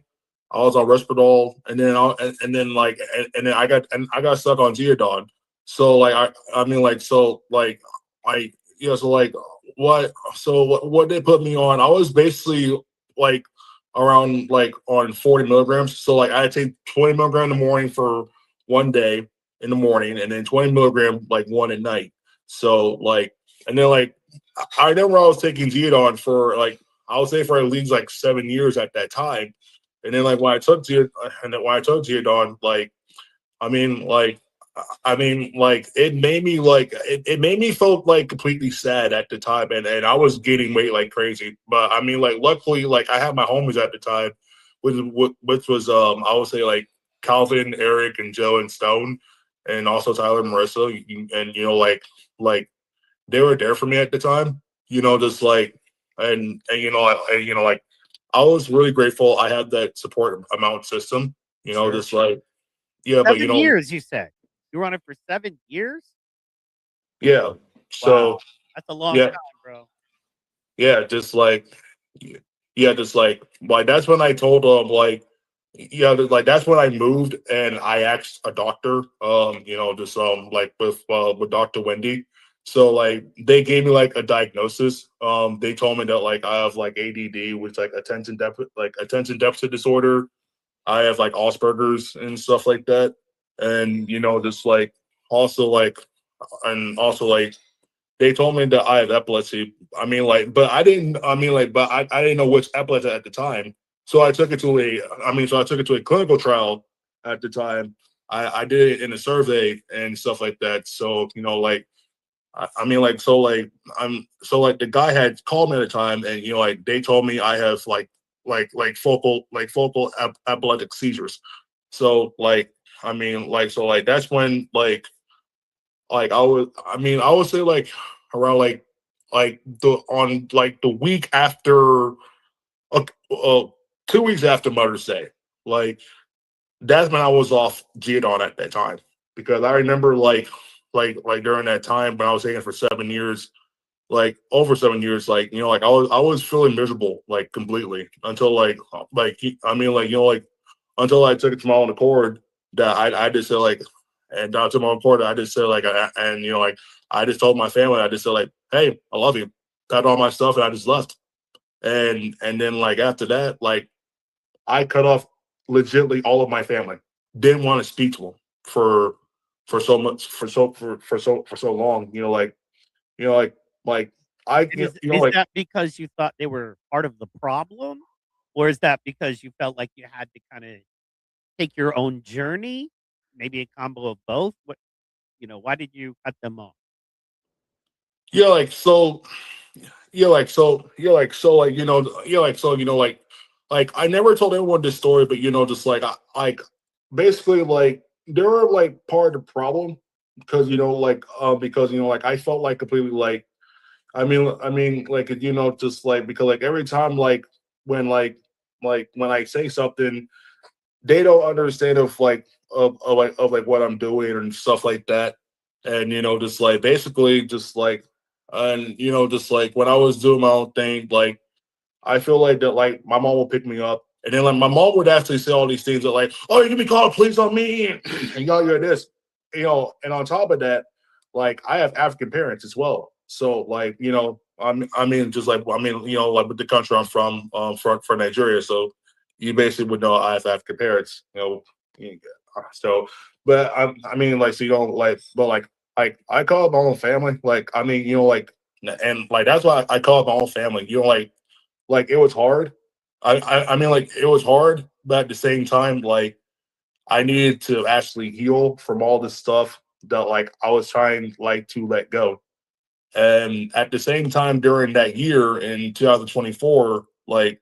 I was on Risperdal, and then I got stuck on Geodon. So like I mean like so like I so like what they put me on, I was basically like around like on 40 milligrams. So like I take 20 milligram in the morning for one day in the morning, and then 20 milligram like one at night. So like and then like I remember I was taking Geodon for like I would say for at least like 7 years at that time. And then like when I took Geodon, like I mean like it made me like it made me feel like completely sad at the time, and I was gaining weight like crazy. But I mean, like luckily, like I had my homies at the time, which was I would say like Calvin, Eric, and Joe and Stone, and also Tyler and Marissa, and like they were there for me at the time. Just like like I was really grateful I had that support amount system. now? Just like yeah, but 7 years, you said. You were on it for 7 years? yeah. Wow. So That's a long yeah, time, bro. yeah, just like that's when I told like that's when I moved and I asked a doctor, just like with Dr. Wendy. So like they gave me like a diagnosis. They told me that like I have like ADD, which like attention deficit disorder. I have like Asperger's and stuff like that. And just like also like and also like they told me that I have epilepsy. I mean, like, but I didn't. I mean, like, but I didn't know which epilepsy at the time. So I took it to a. So I took it to a clinical trial at the time. I did it in a survey and stuff like that. So like, I mean, like, so like, like the guy had called me at the time, and like they told me I have focal epileptic seizures. So like, I mean, like, so like that's when like I would say like around like the week after uh, uh 2 weeks after Mother's Day. Like that's when I was off Geodon at that time, because I remember like during that time when I was taking it for 7 years, like over 7 years, like like I was feeling miserable like completely until like until I took it to my own accord, that I just said like, and down to my own accord, I just said like, and like I just told my family, I just said like, hey, I love you, got all my stuff, and I just left. And then like after that, like I cut off legitly all of my family. Didn't want to speak to them for so much for so long. You know like like I And is like that because you thought they were part of the problem? Or is that because you felt like you had to kind of take your own journey? Maybe a combo of both? Why did you cut them off? Yeah, like so. Yeah, like so. Yeah, like so. Like yeah, like so. Like I never told anyone this story, but just like like basically like they were like part of the problem because like I felt like completely like I mean like just like because like every time when when I say something they don't understand of what I'm doing and stuff like that. And just like basically just like and just like when I was doing my own thing, like I feel like that like my mom will pick me up. And then like my mom would actually say all these things that like, oh, you can be called police on me and you're this. And on top of that, like I have African parents as well. So like, I mean just like like with the country I'm from, for Nigeria. So you basically would know I have African parents, so but I mean like so you don't like but like I call it my own family. Like I mean, like and like that's why I call it my own family. Like it was hard. I mean like it was hard, but at the same time, like I needed to actually heal from all this stuff that like I was trying like to let go. And at the same time during that year in 2024, like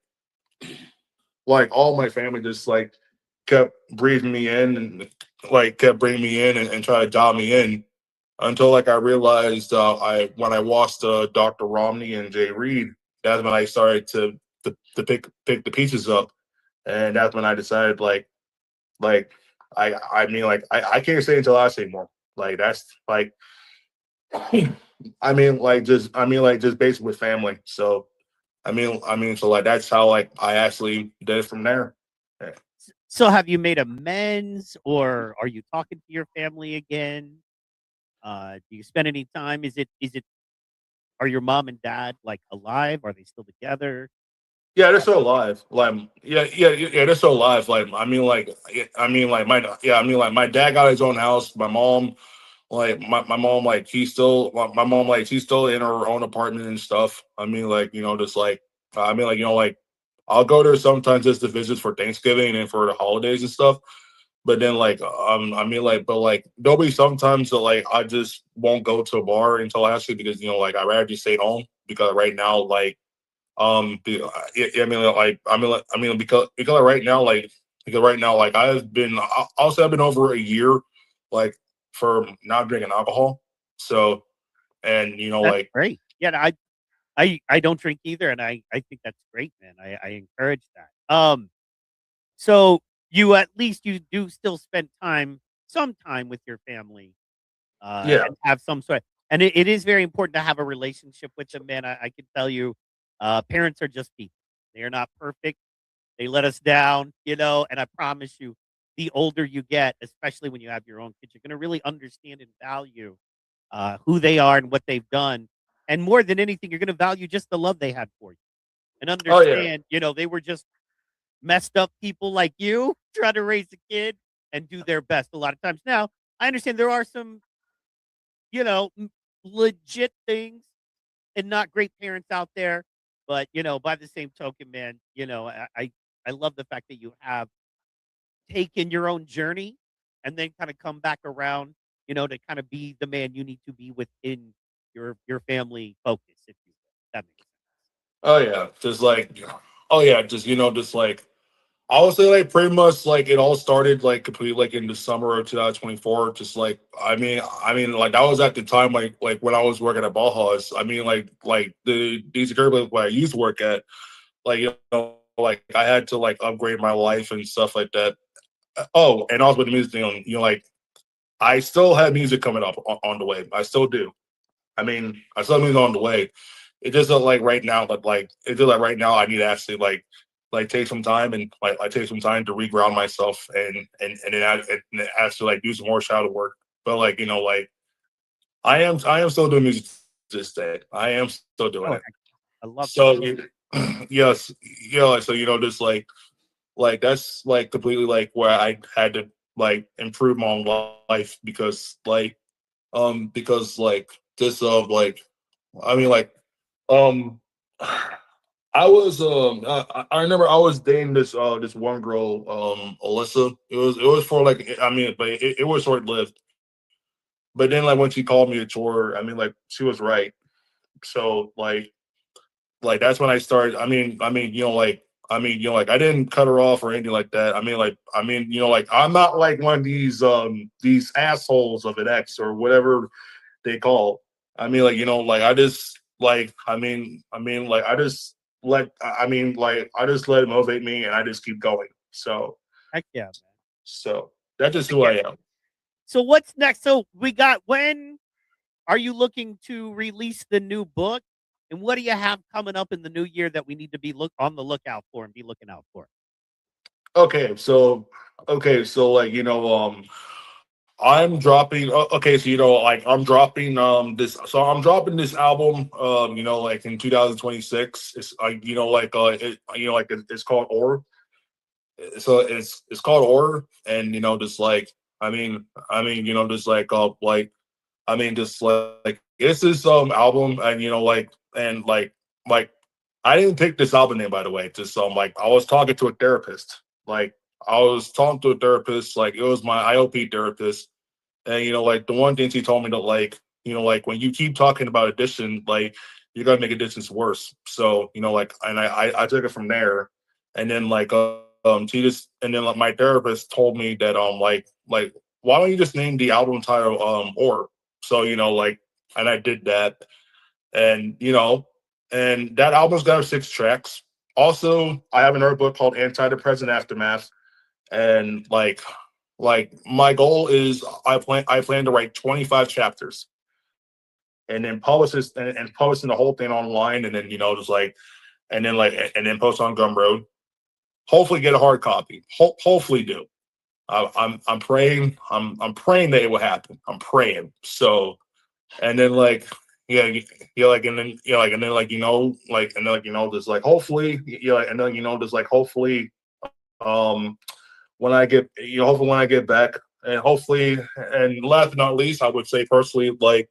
all my family just like kept breathing me in and like kept bringing me in and try to dial me in until like I realized I when I watched Dr. Romney and Jay Reed, that's when I started to pick the pieces up, and that's when I decided like I mean like I can't say until I say more. Like that's like I mean like just basically with family. So I mean so like that's how like I actually did it from there. Yeah. So have you made amends, or are you talking to your family again? Do you spend any time? Is it are your mom and dad like alive? Are they still together? Yeah, they're still alive. Like, yeah, they're still alive. Like, I mean, like, my dad got his own house. My mom, like, my mom, like, my mom, like, she's still in her own apartment and stuff. I mean, like, just like, like, I'll go there sometimes just to visit for Thanksgiving and for the holidays and stuff. But then, like, but like, there'll be sometimes that like I just won't go to a bar until actually because like I rather just stay home because right now, like I mean, because right now, like I've been over a year, like for not drinking alcohol. So, and That's great. Yeah, I don't drink either, and I think that's great, man. I encourage that. So you at least you do still spend some time with your family, yeah, and have some sort. And it is very important to have a relationship with them, man. I can tell you, parents are just people. They are not perfect. They let us down, and I promise you, the older you get, especially when you have your own kids, you're gonna really understand and value, who they are and what they've done. And more than anything, you're gonna value just the love they had for you and oh yeah, understand, they were just messed up people like you try to raise a kid and do their best a lot of times. Now, I understand there are some, legit things and not great parents out there, but by the same token, man, I love the fact that you have taken your own journey and then kind of come back around, to kind of be the man you need to be within your family focus, if you will. That makes sense. oh yeah, just like, oh yeah, just just like I would say like pretty much like it all started like completely like in the summer of 2024. Just like I mean like that was at the time like when I was working at Bauhaus. I mean like these currently where I used to work at, like like I had to like upgrade my life and stuff like that. Oh, and also with the music thing, like I still have music coming up on the way. I still do. I mean, I still have music on the way. It just like right now, but like it's just like right now, I need to actually like take some time and like I take some time to reground myself and then and actually like do some more shadow work. But like like I am still doing music to this day. I am still doing Oh, it. I love that. So yes, yeah. So just like that's like completely like where I had to like improve my own life because like this like I mean like um I was I remember I was dating this one girl Alyssa. It was for like I mean but it was short lived but then like when she called me a chore, I mean like she was right. So like that's when I started. Like I didn't cut her off or anything like that. Like I'm not like one of these assholes of an ex or whatever they call. Like I just like like I just let it motivate me and I just keep going. Heck yeah, man. So that's just who I am. So what's next? So when are you looking to release the new book? And what do you have coming up in the new year that we need to be on the lookout for and be looking out for? Okay, so like I'm dropping. Okay, so like I'm dropping this. So I'm dropping this album. Like in 2026. It's like it's called Or. So it's called Or, and just like just like it's this album, and like I didn't pick this album name, by the way. Just like I was talking to a therapist. Like I was talking to a therapist. Like it was my IOP therapist. And like the one thing she told me that like when you keep talking about addiction, like you're gonna make addictions worse. So like, and I took it from there, and then she just, and then like my therapist told me that like why don't you just name the album title Or. So like, and I did that, and and that album's got 6 tracks. Also, I have another book called Antidepressant Aftermath, and like my goal is I plan to write 25 chapters and then publish this, and publishing the whole thing online, and then just like, and then post on Gumroad. Hopefully get a hard copy. Hopefully do. I'm praying. I'm praying that it will happen. I'm praying. So, and then like like, and then like, and then like like, and then like just like hopefully and then just like hopefully um hopefully when I get back, and hopefully, and last but not least, I would say personally, like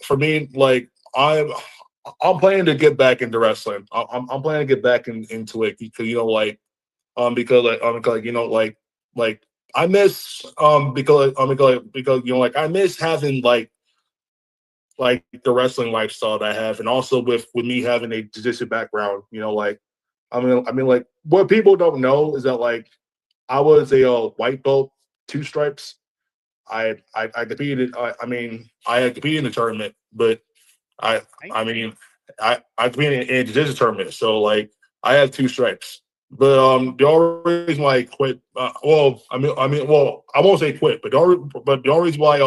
for me, like I'm planning to get back into wrestling. I'm planning to get back into it because because like I miss because like I miss having like the wrestling lifestyle that I have, and also with me having a jiu-jitsu background. Like like what people don't know is that like I was a white belt, 2 stripes. I competed. I had competed in the tournament, but I Right? I mean I competed in a jiu-jitsu tournament, so like I have 2 stripes. But the only reason why I quit, well, I won't say quit, but the only reason why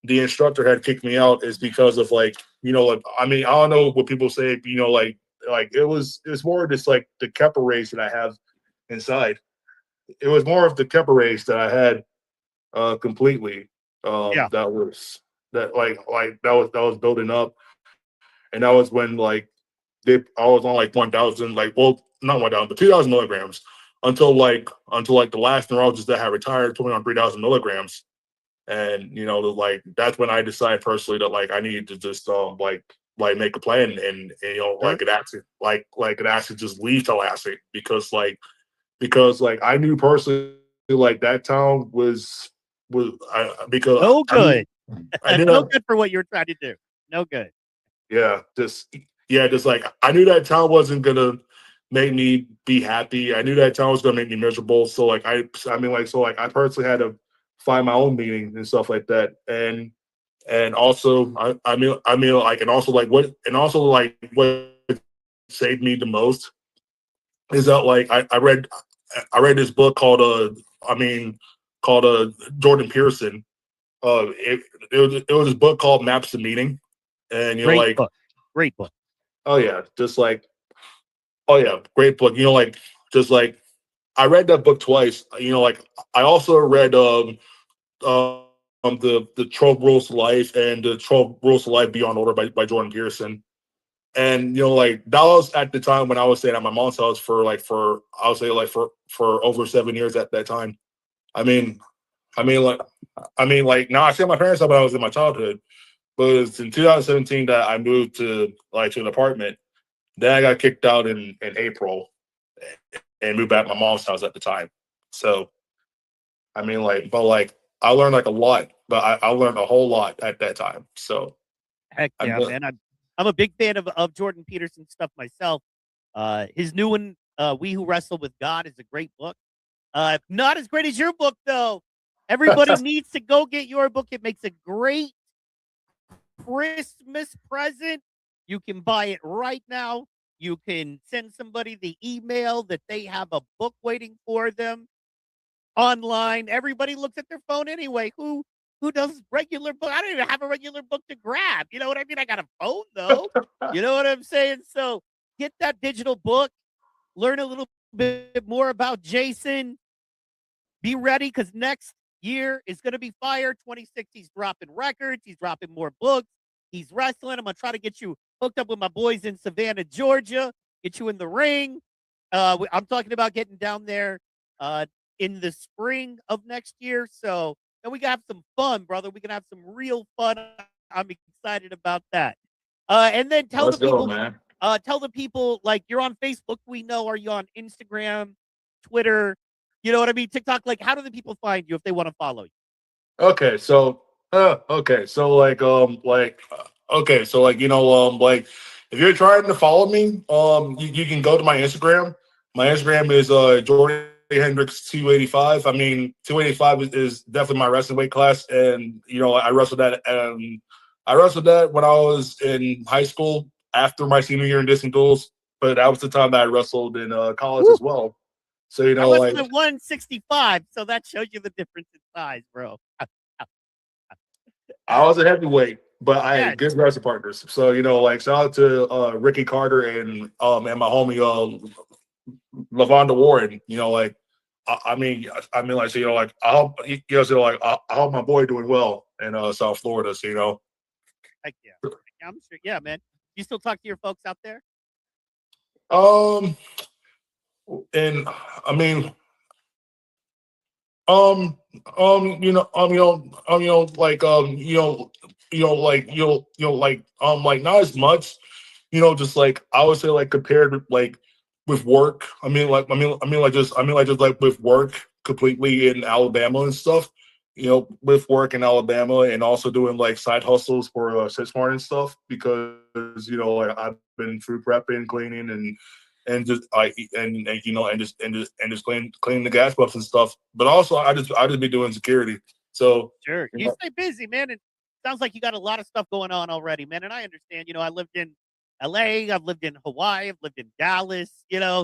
the instructor had kicked me out is because of like like I don't know what people say, like it's more just like the Kepper race that I have inside. It was more of the Kepper race that I had completely. Yeah. That was building up, and that was when like I was on like 1,000, like, well, not 1,000, but 2,000 milligrams until the last neurologist that had retired put me on 3,000 milligrams, and like that's when I decided personally that like I needed to just like make a plan, and Sure. like it actually just leave Tallahassee, because like I knew personally like that town was because No I mean good. I did No not. good for what you're trying to do. No good. Just like I knew that town wasn't gonna make me be happy. I knew that town was gonna make me miserable. So like like I personally had to find my own meaning and stuff like that. And also like, and also like what saved me the most is that like I read this book called Jordan Peterson. It was this book called Maps to Meaning, and Great book. Great book. oh yeah, just like, oh yeah, great book. Like, just like I read that book twice. Like I also read the 12 Rules to Life and the 12 Rules to Life Beyond Order by Jordan Peterson. And like that was at the time when I was staying at my mom's house for I would say like for over 7 years at that time. I mean, I mean like like now I stay at my parents' house when I was in my childhood, but it's in 2017 that I moved to an apartment. Then I got kicked out in April and moved back to my mom's house at the time. So but like I learned like a lot, but I learned a whole lot at that time. So Heck yeah, man. I'm a big fan of Jordan Peterson's stuff myself. His new one, We Who Wrestle with God, is a great book. Not as great as your book, though. Everybody needs to go get your book. It makes a great Christmas present. You can buy it right now. You can send somebody the email that they have a book waiting for them online. Everybody looks at their phone anyway. Who does regular book? I don't even have a regular book to grab. You know what I mean? I got a phone though. You know what I'm saying? So get that digital book. Learn a little bit more about Jason. Be ready because next year is going to be fire. 26, he's dropping records. He's dropping more books. He's wrestling. I'm going to try to get you hooked up with my boys in Savannah, Georgia. Get you in the ring. I'm talking about getting down there in the spring of next year. So, and we can have some fun, brother. We can have some real fun. I'm excited about that. And then tell let's the people, go, man. Tell the people, like, you're on Facebook. We know. Are you on Instagram, Twitter? You know what I mean? TikTok. Like, how do the people find you if they want to follow you? Okay, so okay, so like okay, so like like if you're trying to follow me, you can go to my Instagram. My Instagram is Jordan Hendricks 285. I mean, 285 is definitely my wrestling weight class, and I wrestled that. I wrestled that when I was in high school after my senior year in distant duels, but that was the time that I wrestled in college as well. So I was at 165, so that shows you the difference in size, bro. I was a heavyweight, but I had good wrestling partners. So like shout out to Ricky Carter and my homie Lavonda Warren. Like I mean like so like I hope I hope my boy doing well in South Florida. So Heck yeah, I'm sure. Yeah, man. You still talk to your folks out there? And I mean like not as much, just like I would say like compared with work. I mean like with work completely in Alabama and stuff. With work in Alabama and also doing like side hustles for Sysmart and stuff because like I've been food prepping, cleaning and just just cleaning the gas pumps and stuff. But also I just be doing security. So sure, you stay busy, man. And sounds like you got a lot of stuff going on already, man. And I understand. I lived in LA, I've lived in Hawaii, I've lived in Dallas.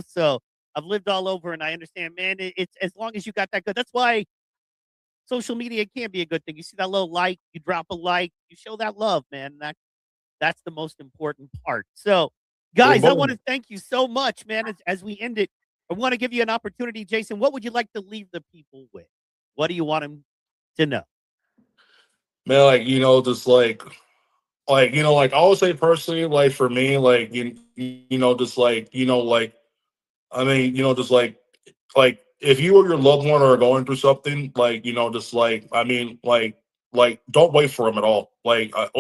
So I've lived all over, and I understand, man. It's as long as you got that good. That's why social media can be a good thing. You see that little like, you drop a like, you show that love, man. That's the most important part. So, guys, I want to thank you so much, man. As we end it, I want to give you an opportunity, Jason. What would you like to leave the people with? What do you want them to know? Man, like just like I would say personally, like for me, like just like like I mean, just like if you or your loved one are going through something, like just like I mean, like don't wait for them at all. Like, don't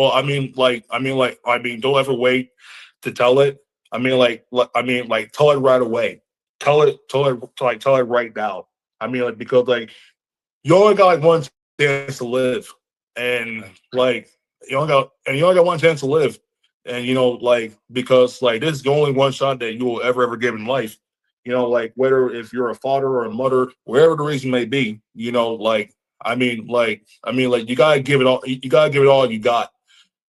ever wait to tell it. I mean, like tell it right away. Tell it right now. I mean, like because like you only got like one chance to live, and like you only got one chance to live, and like because like this is the only one shot that you will ever give in life. Like whether if you're a father or a mother, wherever the reason may be, like you gotta give it all. You gotta give it all you got,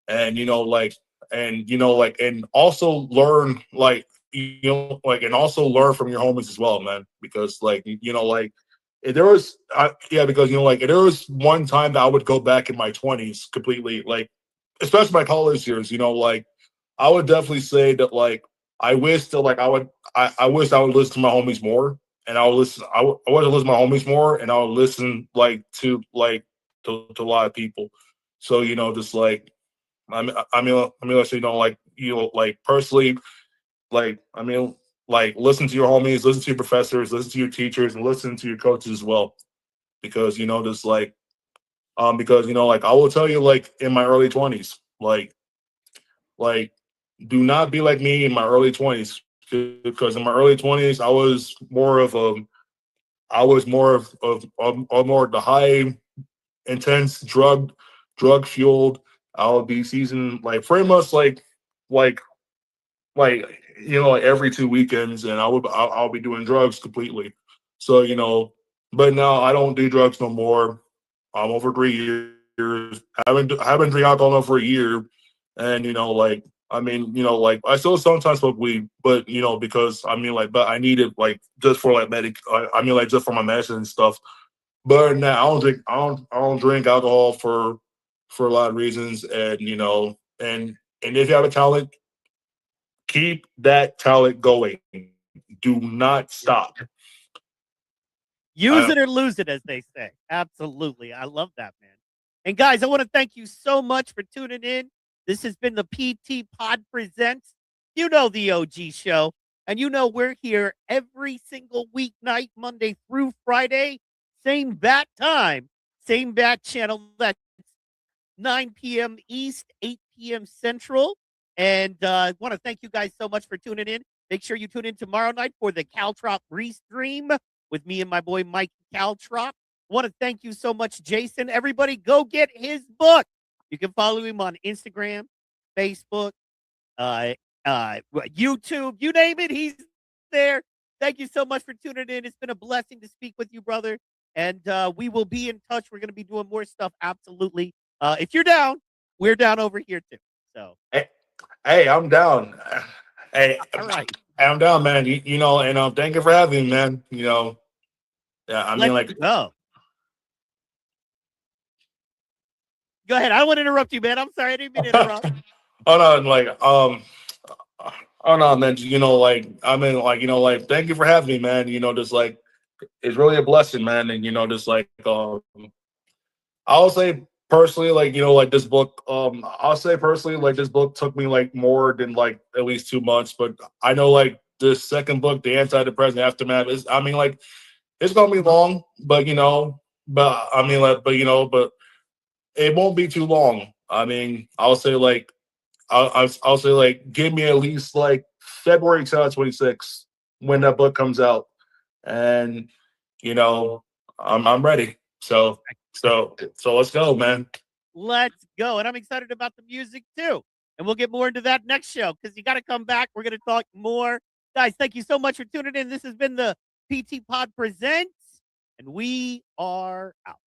and and also learn and also learn from your homies as well, man. Because like if there was because if there was one time that I would go back in my 20s completely, like especially my college years, like I would definitely say that like I wish that like I wish I would listen to my homies more, and I would listen to my homies more, and I would listen to a lot of people. So just like let's say like personally, like like listen to your homies, listen to your professors, listen to your teachers, and listen to your coaches as well, because just like because like I will tell you, like in my early 20s, like do not be like me in my early 20s, because in my early 20s I was more of the high intense drug fueled. I'll be season like pretty much like like like every 2 weekends, and I'll be doing drugs completely. So but now I don't do drugs no more. I'm over 3 years. I haven't drank alcohol now for a year, and like I mean like I still sometimes smoke weed, but because I mean like but I need it like just for like I mean like just for my medicine and stuff. But now I don't drink alcohol for a lot of reasons, and and if you have a talent, keep that talent going. Do not stop. Use it or lose it, as they say. Absolutely. I love that, man. And guys, I want to thank you so much for tuning in. This has been the PT Pod Presents. You know the OG show. And we're here every single weeknight, Monday through Friday. Same bat time, same bat channel. That's 9 p.m. East, 8 p.m. Central. And I want to thank you guys so much for tuning in. Make sure you tune in tomorrow night for the Caltrop Restream with me and my boy Mike Caltrop. I want to thank you so much, Jason. Everybody go get his book. You can follow him on Instagram, Facebook, YouTube, you name it, he's there. Thank you so much for tuning in. It's been a blessing to speak with you, brother. And we will be in touch. We're going to be doing more stuff. Absolutely. If you're down, we're down over here too. So, hey, I'm down. Hey, all right. I'm down, man. And thank you for having me, man. Yeah, I mean, like, go. Go ahead. I don't want to interrupt you, man. I'm sorry. I didn't mean to interrupt. oh no, like, oh no, man. Like, I mean, like, like, thank you for having me, man. Just like, it's really a blessing, man. And just like, I'll say personally, like, like this book, I'll say personally, like this book took me like more than like at least 2 months, but I know like the second book, The Antidepressant Aftermath, is, I mean, like, it's gonna be long, but but I mean, like, but it won't be too long. I mean, I'll say like, I'll say like, give me at least like February 2026 when that book comes out, and I'm ready. So let's go, man. Let's go. And I'm excited about the music too. And we'll get more into that next show because you got to come back. We're going to talk more. Guys, thank you so much for tuning in. This has been the PT Pod Presents, and we are out.